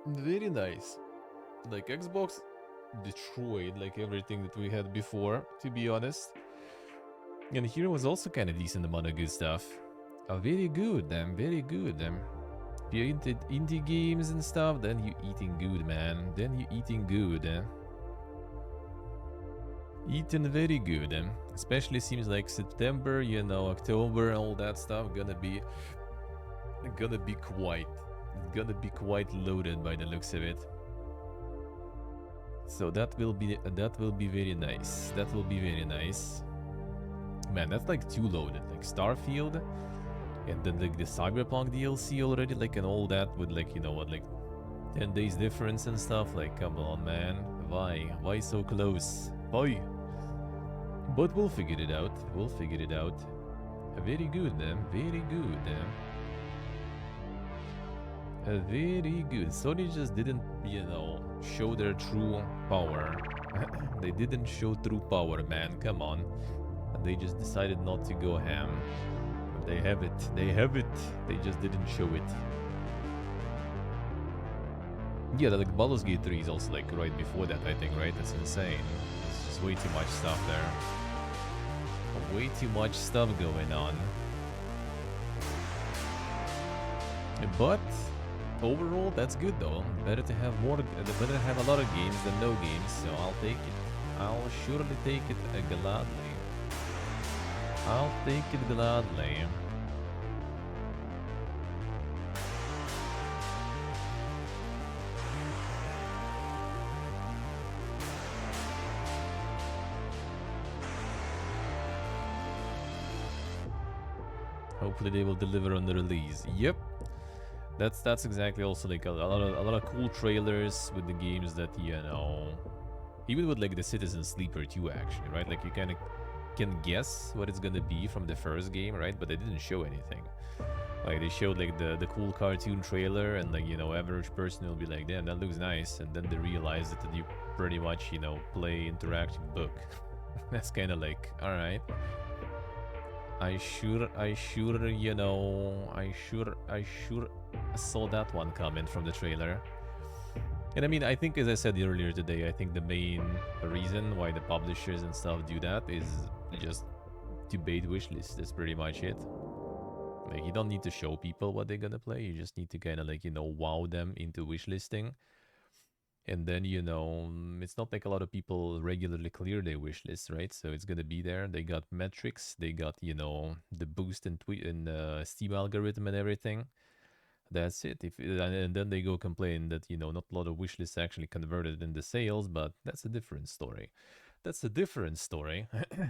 Very nice. Like Xbox destroyed like everything that we had before, to be honest. And here was also kind of decent amount of good stuff. Very good, very good. If you're into indie games and stuff, then you eating good, man. Then you eating good. Eating very good. Especially seems like September, you know, October, all that stuff gonna be quite loaded by the looks of it. So that will be very nice. That will be very nice. Man, that's like too loaded. Like Starfield, and then like the Cyberpunk DLC already, like, and all that with like, you know what, like 10 days difference and stuff. Like, come on, man. Why so close? Why? But we'll figure it out. We'll figure it out. Very good, man. Very good. Very good. Sony just didn't, you know, show their true power. They didn't show true power, man. Come on. They just decided not to go ham. They have it. They have it. They just didn't show it. Yeah, like Baldur's Gate 3 is also like right before that, I think, right? That's insane. It's just way too much stuff there. Way too much stuff going on. But overall, that's good though. Better to have better to have a lot of games than no games. So I'll take it. I'll surely take it gladly. I'll take it gladly. Hopefully they will deliver on the release. Yep. That's exactly also like a lot of cool trailers with the games that, you know, even with like the Citizen Sleeper 2 actually, right? Like you kind of can guess what it's gonna be from the first game, right? But they didn't show anything. Like they showed like the cool cartoon trailer, and like, you know, average person will be like, damn, that looks nice, and then they realize that you pretty much, you know, play interactive book. That's kind of like, all right. I sure, you know, I sure saw that one coming from the trailer. And I mean, I think, as I said earlier today, I think the main reason why the publishers and stuff do that is just to bait wishlist. That's pretty much it. Like, you don't need to show people what they're gonna play. You just need to kind of like, you know, wow them into wishlisting. And then, you know, it's not like a lot of people regularly clear their wish list, right? So it's gonna be there. They got metrics, they got, you know, the boost and Steam algorithm and everything. That's it. And then they go complain that, you know, not a lot of wish lists actually converted into sales, but that's a different story. That's a different story.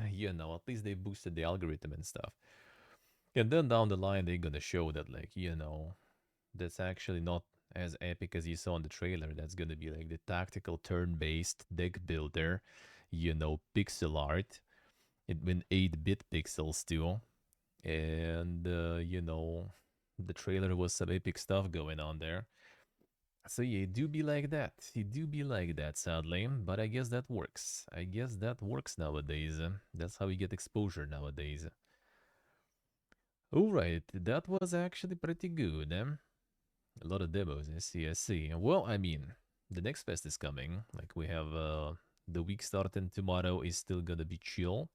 You know, at least they boosted the algorithm and stuff. And then down the line, they're gonna show that, like, you know, that's actually not as epic as you saw in the trailer. That's gonna be like the tactical turn-based deck builder, you know, pixel art. It went 8-bit pixels too, and you know, the trailer was some epic stuff going on there. So yeah, it do be like that. It do be like that, sadly. But I guess that works. I guess that works nowadays. That's how we get exposure nowadays. Alright, that was actually pretty good. A lot of demos, I see. Well, I mean, the next fest is coming. Like, we have the week starting tomorrow is still gonna be chill.